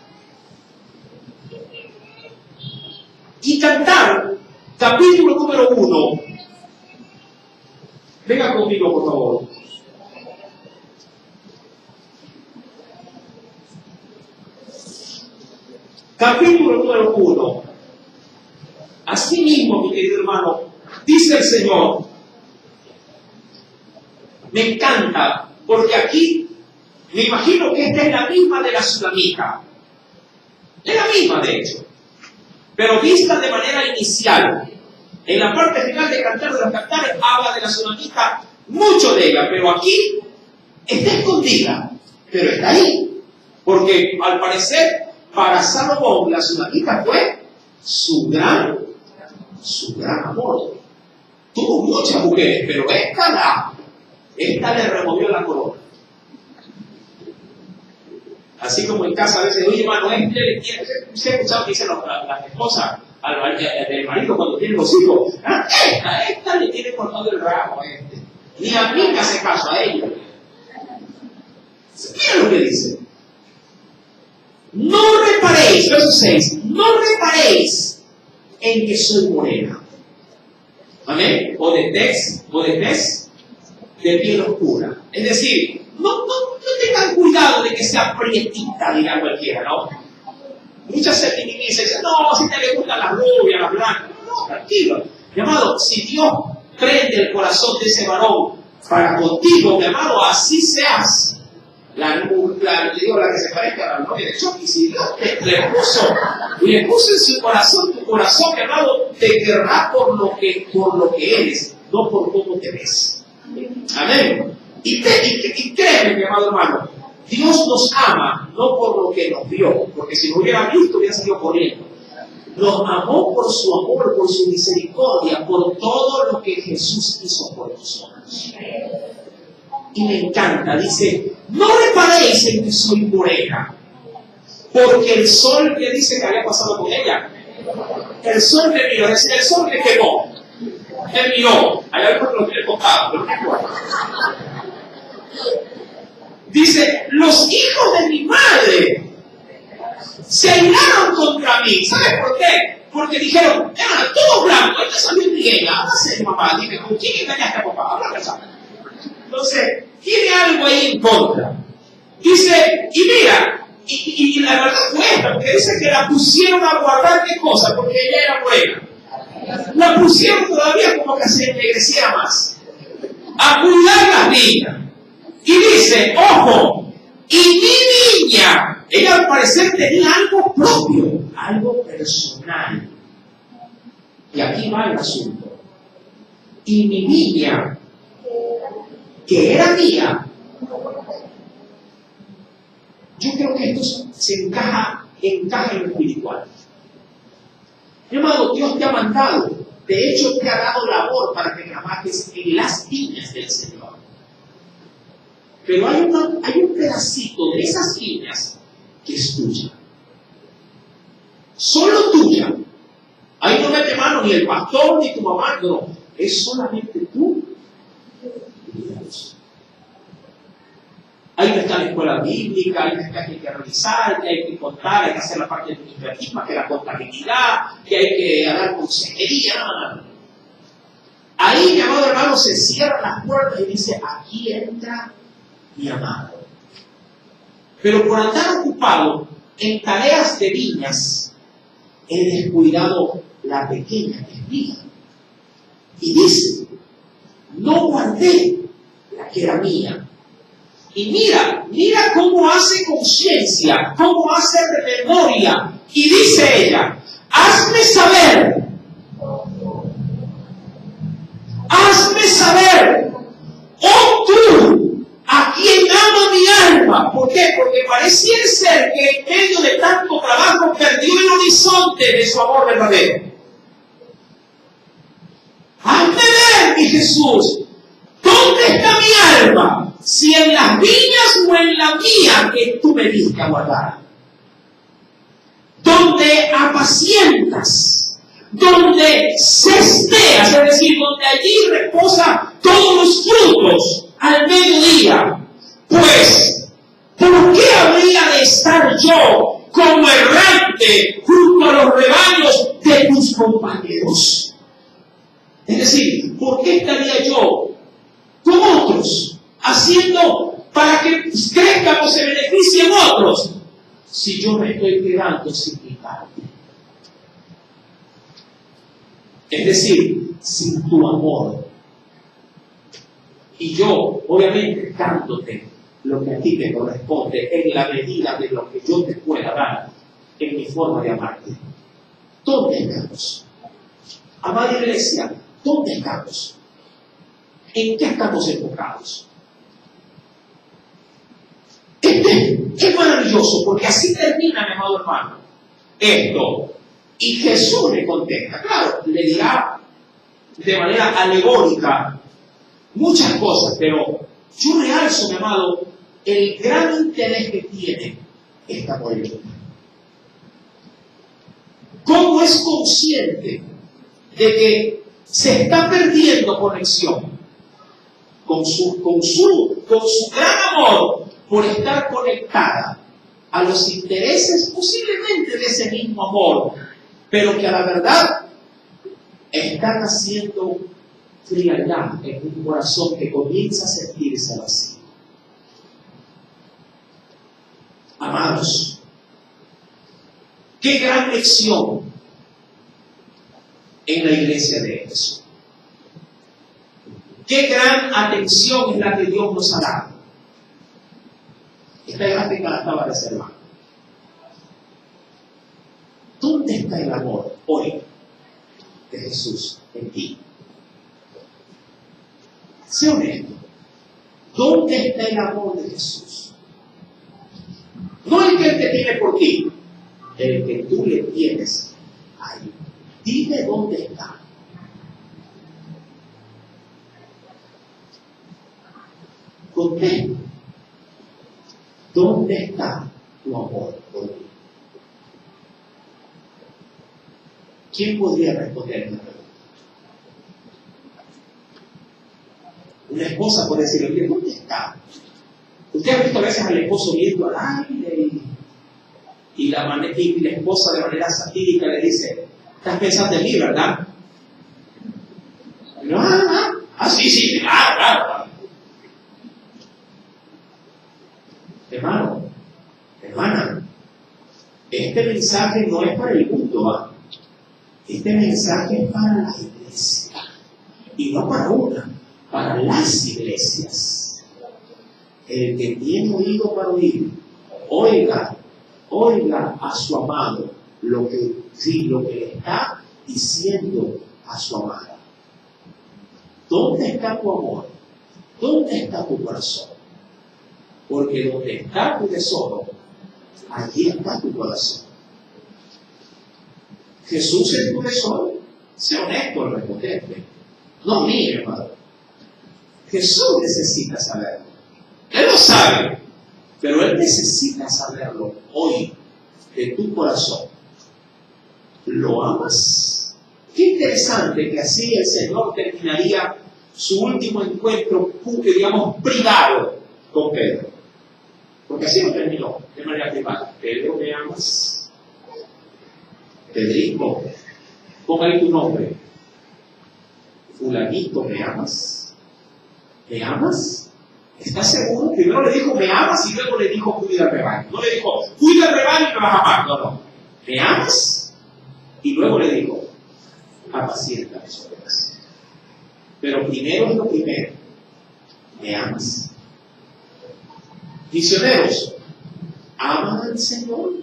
Speaker 1: Y Cantar, capítulo número 1, Venga conmigo, por favor. Capítulo número 1. Asimismo, mi querido hermano, dice el Señor, me encanta, porque aquí me imagino que esta es la misma de la Sulamita. Es la misma, de hecho, pero vista de manera inicial. En la parte final de Cantar de los Cantares habla de la Sulamita, mucho de ella, pero aquí está escondida, pero está ahí, porque al parecer para Salomón la Sulamita fue su gran amor. Tuvo muchas mujeres, pero esta le removió la corona. Así como en casa a veces, oye, hermano, usted ha escuchado que dicen las esposas del marido cuando tienen los hijos, esta le tiene cortado el rabo a este. Ni a mí me hace caso a ella. Mira lo que dice. No reparéis, verso 6, no reparéis en que soy morena. Amén. O de tez de piel oscura. Es decir, no tengan cuidado de que sea prietita, dirá cualquiera, ¿no? Muchas feministas dicen, no, si te le gustan las rubias, las blancas. No, tranquilo. Mi amado, si Dios prende el corazón de ese varón para contigo, mi amado, así seas. La que se parezca a la novia de Chucky, si Dios le puso en su corazón, tu corazón, mi amado, te querrá por lo que eres, no por cómo te ves. Amén. Y créeme, mi amado hermano, Dios nos ama no por lo que nos vio, porque si nos hubiera visto hubiera salido corriendo. Nos amó por su amor, por su misericordia, por todo lo que Jesús hizo por nosotros. Y me encanta, dice, no reparéis en que soy morena, porque el sol que dice que había pasado con ella, el sol me miró, es decir, el sol me quemó, me miró, allá después lo tiene contado, pero no importa. Dice, los hijos de mi madre se airaron contra mí. ¿Sabes por qué? Porque dijeron, todo blanco, esta salió trigueña, hágase mamá, dime, ¿con quién engañaste a papá? Habla persona. Entonces, tiene algo ahí en contra. Dice, y mira, y la verdad fue esta, porque dice que la pusieron a guardar qué cosa, porque ella era buena. La pusieron todavía como que se ennegreciera más. A cuidar las niñas. Y dice, ojo, y mi niña, ella al parecer tenía algo propio, algo personal. Y aquí va el asunto. Y mi niña, que era mía, yo creo que esto se encaja en lo espiritual. Mi amado, Dios te ha mandado, de hecho te ha dado labor para que trabajes en las viñas del Señor. Pero hay un pedacito de esas viñas que es tuya. Solo tuya. Ahí no mete mano ni el pastor ni tu mamá, no. Es solamente tú. Ahí está la escuela bíblica, ahí está que hay que revisar, que hay que contar, hay que hacer la parte administrativa, que la contabilidad, que hay que dar consejería. Ahí, mi amado hermano, se cierran las puertas y dice, aquí entra mi amado. Pero por andar ocupado en tareas de viñas, he descuidado la pequeña que es mía. Y dice, no guardé la que era mía. Y mira cómo hace conciencia, cómo hace memoria. Y dice ella, hazme saber, oh tú, a quien ama mi alma. ¿Por qué? Porque pareciera ser que en medio de tanto trabajo perdió el horizonte de su amor verdadero. Hazme ver, mi Jesús, ¿dónde está mi alma? Si en las viñas o en la mía que tú me diste a guardar. Donde apacientas, donde cesteas, es decir, donde allí reposa todos los frutos al mediodía. Pues, ¿por qué habría de estar yo como errante junto a los rebaños de tus compañeros? Es decir, ¿por qué estaría yo con otros, haciendo para que crezcan o se beneficien otros, si yo me estoy quedando sin mi parte? Es decir, sin tu amor. Y yo, obviamente, dándote lo que a ti te corresponde en la medida de lo que yo te pueda dar en mi forma de amarte. ¿Dónde estamos? Amada iglesia, ¿dónde estamos? ¿En qué estamos enfocados? Es maravilloso, porque así termina, mi amado hermano, esto. Y Jesús le contesta, claro, le dirá de manera alegórica muchas cosas, pero yo realzo, mi amado, el gran interés que tiene esta polémica. ¿Cómo es consciente de que se está perdiendo conexión con su gran amor por estar conectada a los intereses posiblemente de ese mismo amor, pero que a la verdad están haciendo frialdad en un corazón que comienza a sentirse vacío? Amados, qué gran lección en la iglesia de Éfeso. Qué gran atención es la que Dios nos ha dado. Esta gráfica la estaba reservando. ¿Dónde está el amor hoy de Jesús en ti? Sé honesto. ¿Dónde está el amor de Jesús? No el que Él te tiene por ti, el que tú le tienes ahí. Dime dónde está. Contesta. ¿Dónde está tu amor por mí? ¿Quién podría responder esta pregunta? Una esposa puede decirle, ¿dónde está? Usted ha visto a veces al esposo viendo al aire y la esposa de manera satírica le dice, estás pensando en mí, ¿verdad? Sí, claro. Hermano, hermana, este mensaje no es para el mundo, ¿va? Este mensaje es para la iglesia. Y no para una, para las iglesias. El que tiene oído para oír, oiga a su amado lo que le está diciendo a su amada. ¿Dónde está tu amor? ¿Dónde está tu corazón? Porque donde está tu tesoro, allí está tu corazón. Jesús es tu tesoro. Sé honesto al responderte. No mío, hermano. Jesús necesita saberlo. Él lo sabe, pero Él necesita saberlo hoy de tu corazón. ¿Lo amas? Qué interesante que así el Señor terminaría su último encuentro, digamos, privado con Pedro. Porque así lo terminó de manera privada. Pedro, ¿me amas? Pedrito, ponga ahí tu nombre. Fulanito, ¿me amas? ¿Me amas? ¿Estás seguro? Primero le dijo, ¿me amas? Y luego le dijo, cuida el rebaño. No le dijo, cuida el rebaño y me vas a amar. No. ¿Me amas? Y luego le dijo, apacienta mis ovejas. Pero primero es lo primero. ¿Me amas? Misioneros, ¿aman al Señor?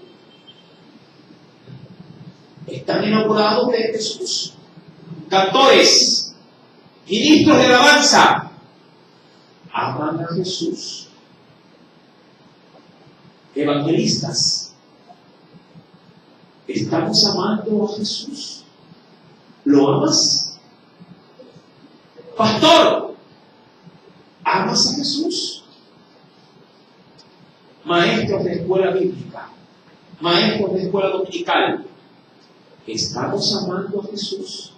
Speaker 1: ¿Están enamorados de Jesús? Cantores, ministros de alabanza, ¿aman a Jesús? Evangelistas, ¿estamos amando a Jesús? ¿Lo amas? Pastor, ¿amas a Jesús? Maestros de escuela bíblica, maestros de escuela dominical, ¿estamos amando a Jesús?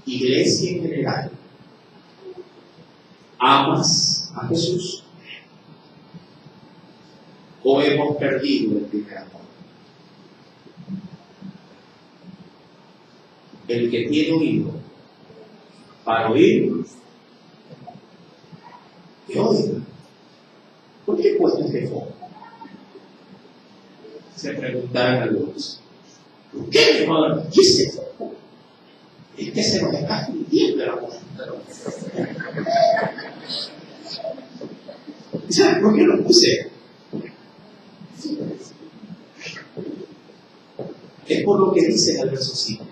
Speaker 1: Iglesia en general, ¿amas a Jesús? ¿O hemos perdido el primer amor? El que tiene oído, para oír y oiga. ¿Por qué he puesto este foco? Se preguntarán algunos. ¿Por qué, mi hermano? ¿Qué es ese foco? Es que se nos está fundiendo la computadora. ¿Sabes por qué lo puse? Es por lo que dice en el verso 5.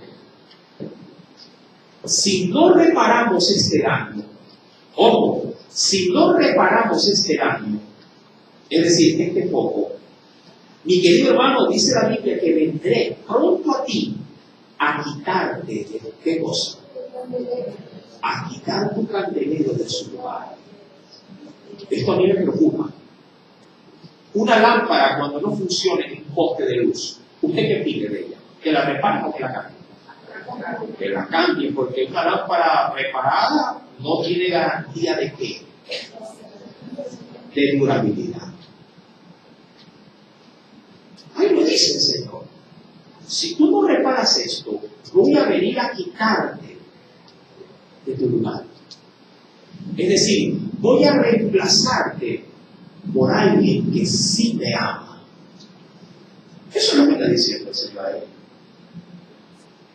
Speaker 1: Si no reparamos este daño, ojo, si no reparamos este daño, es decir, este foco, mi querido hermano, dice la Biblia que vendré pronto a ti a quitarte de qué cosa, a quitar tu candelero de su lugar. Esto a mí me preocupa. Una lámpara cuando no funciona en un poste de luz, ¿usted qué pide de ella? ¿Que la reparen o que la cambie? Que la cambie, porque una lámpara reparada no tiene garantía de qué, de durabilidad. Ahí lo dice el Señor. Si tú no reparas esto, voy a venir a quitarte de tu lugar. Es decir, voy a reemplazarte por alguien que sí me ama. Eso es lo que está diciendo el Señor ahí.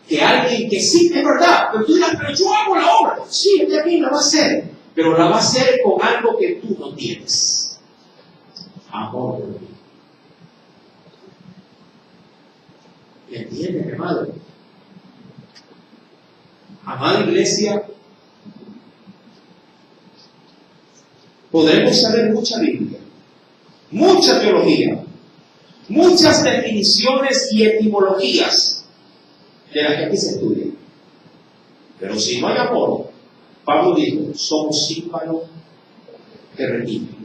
Speaker 1: Que alguien que sí, es verdad, pero tú dirás, pero yo hago la obra. Sí, él también la va a hacer, pero la va a hacer con algo que tú no tienes. Amor por mí. ¿Entiendes, hermano? Amada iglesia, podremos saber mucha Biblia, mucha teología, muchas definiciones y etimologías de las que aquí se estudian. Pero si no hay amor, Pablo dijo, somos címbalos que retiñen.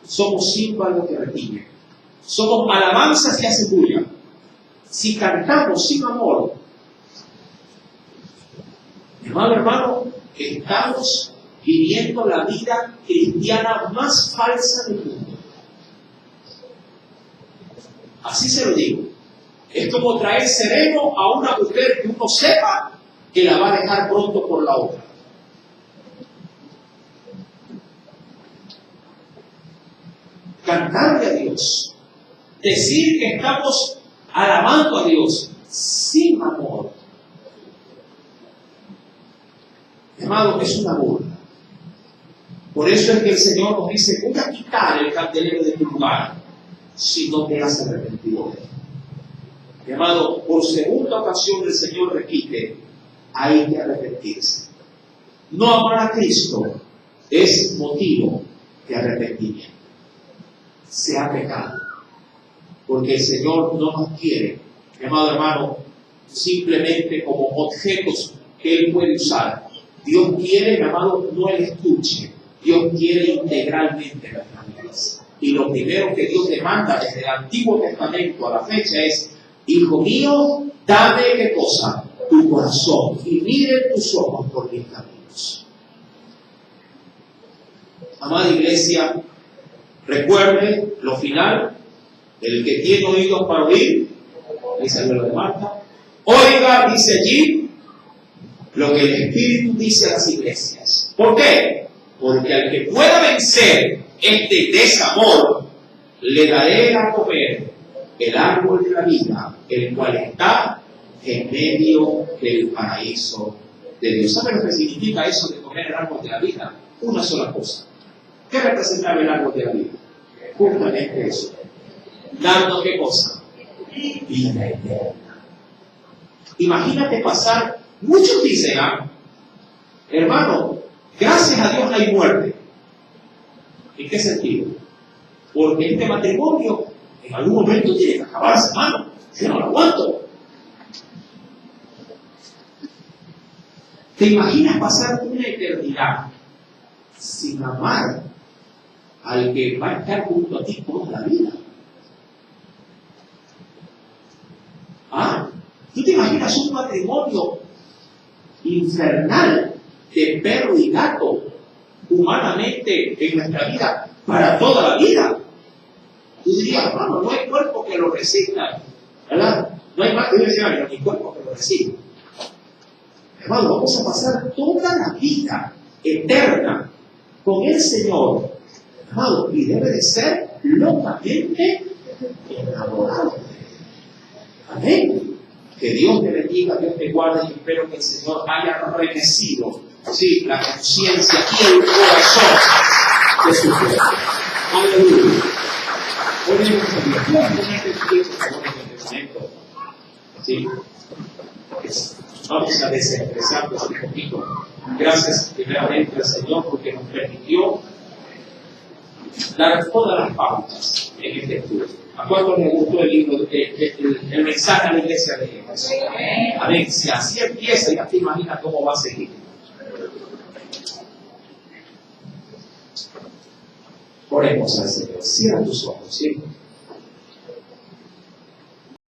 Speaker 1: Somos címbalos que retiñen. Somos alabanzas que hacen bulla. Si cantamos sin amor, hermano, estamos viviendo la vida cristiana más falsa del mundo. Así se lo digo. Es como traer sereno a una mujer que uno sepa que la va a dejar pronto por la otra. Cantarle a Dios, decir que estamos alabando a Dios sin amor, hermano, es una burla. Por eso es que el Señor nos dice, voy a quitar el candelero de tu lugar si no te has arrepentido de él. Hermano, por segunda ocasión el Señor repite, hay que arrepentirse. No amar a Cristo es motivo de arrepentimiento. Sea pecado. Porque el Señor no nos quiere, hermano, simplemente como objetos que Él puede usar. Dios quiere, hermano, no el estuche. Dios quiere integralmente nuestras vidas. Y lo primero que Dios demanda desde el Antiguo Testamento a la fecha es, hijo mío, dame qué cosa, tu corazón, y miren tus ojos por mis caminos. Amada iglesia, recuerde lo final, el que tiene oídos para oír, dice lo de Marta, oiga, dice allí, lo que el Espíritu dice a las iglesias. ¿Por qué? Porque al que pueda vencer este desamor, le daré a comer el árbol de la vida, el cual está en medio del paraíso de Dios. ¿Sabe lo que significa eso de comer el árbol de la vida? Una sola cosa. ¿Qué representaba el árbol de la vida? Justamente eso. Dando qué cosa? Vida eterna. Imagínate pasar, muchos dicen, hermano, gracias a Dios no hay muerte. ¿En qué sentido? Porque este matrimonio en algún momento tiene que acabarse, hermano. Yo no lo aguanto. ¿Te imaginas pasar una eternidad sin amar al que va a estar junto a ti toda la vida? ¿Tú te imaginas un matrimonio infernal de perro y gato humanamente en nuestra vida para toda la vida? Tú dirías, hermano, no hay cuerpo que lo resista, ¿verdad? No hay más que decir, no hay cuerpo que lo resista. Hermano, vamos a pasar toda la vida eterna con el Señor. Hermano, y debe de ser locamente enamorado de Él. Amén. Que Dios te bendiga, Dios te guarde y espero que el Señor haya remecido, sí, la conciencia y el corazón de su pueblo. Aleluya. Oremos a Dios. Ponete en pie, por favor, en este momento. Sí. Vamos a desestresarnos un poquito. Gracias primeramente al Señor porque nos permitió dar todas las pautas en este estudio. ¿A cuánto me gustó el libro, el mensaje a la iglesia de Jesús? Amén. Si así empieza, ya te imaginas cómo va a seguir. Oremos al Señor. Cierra tus ojos, ¿sí?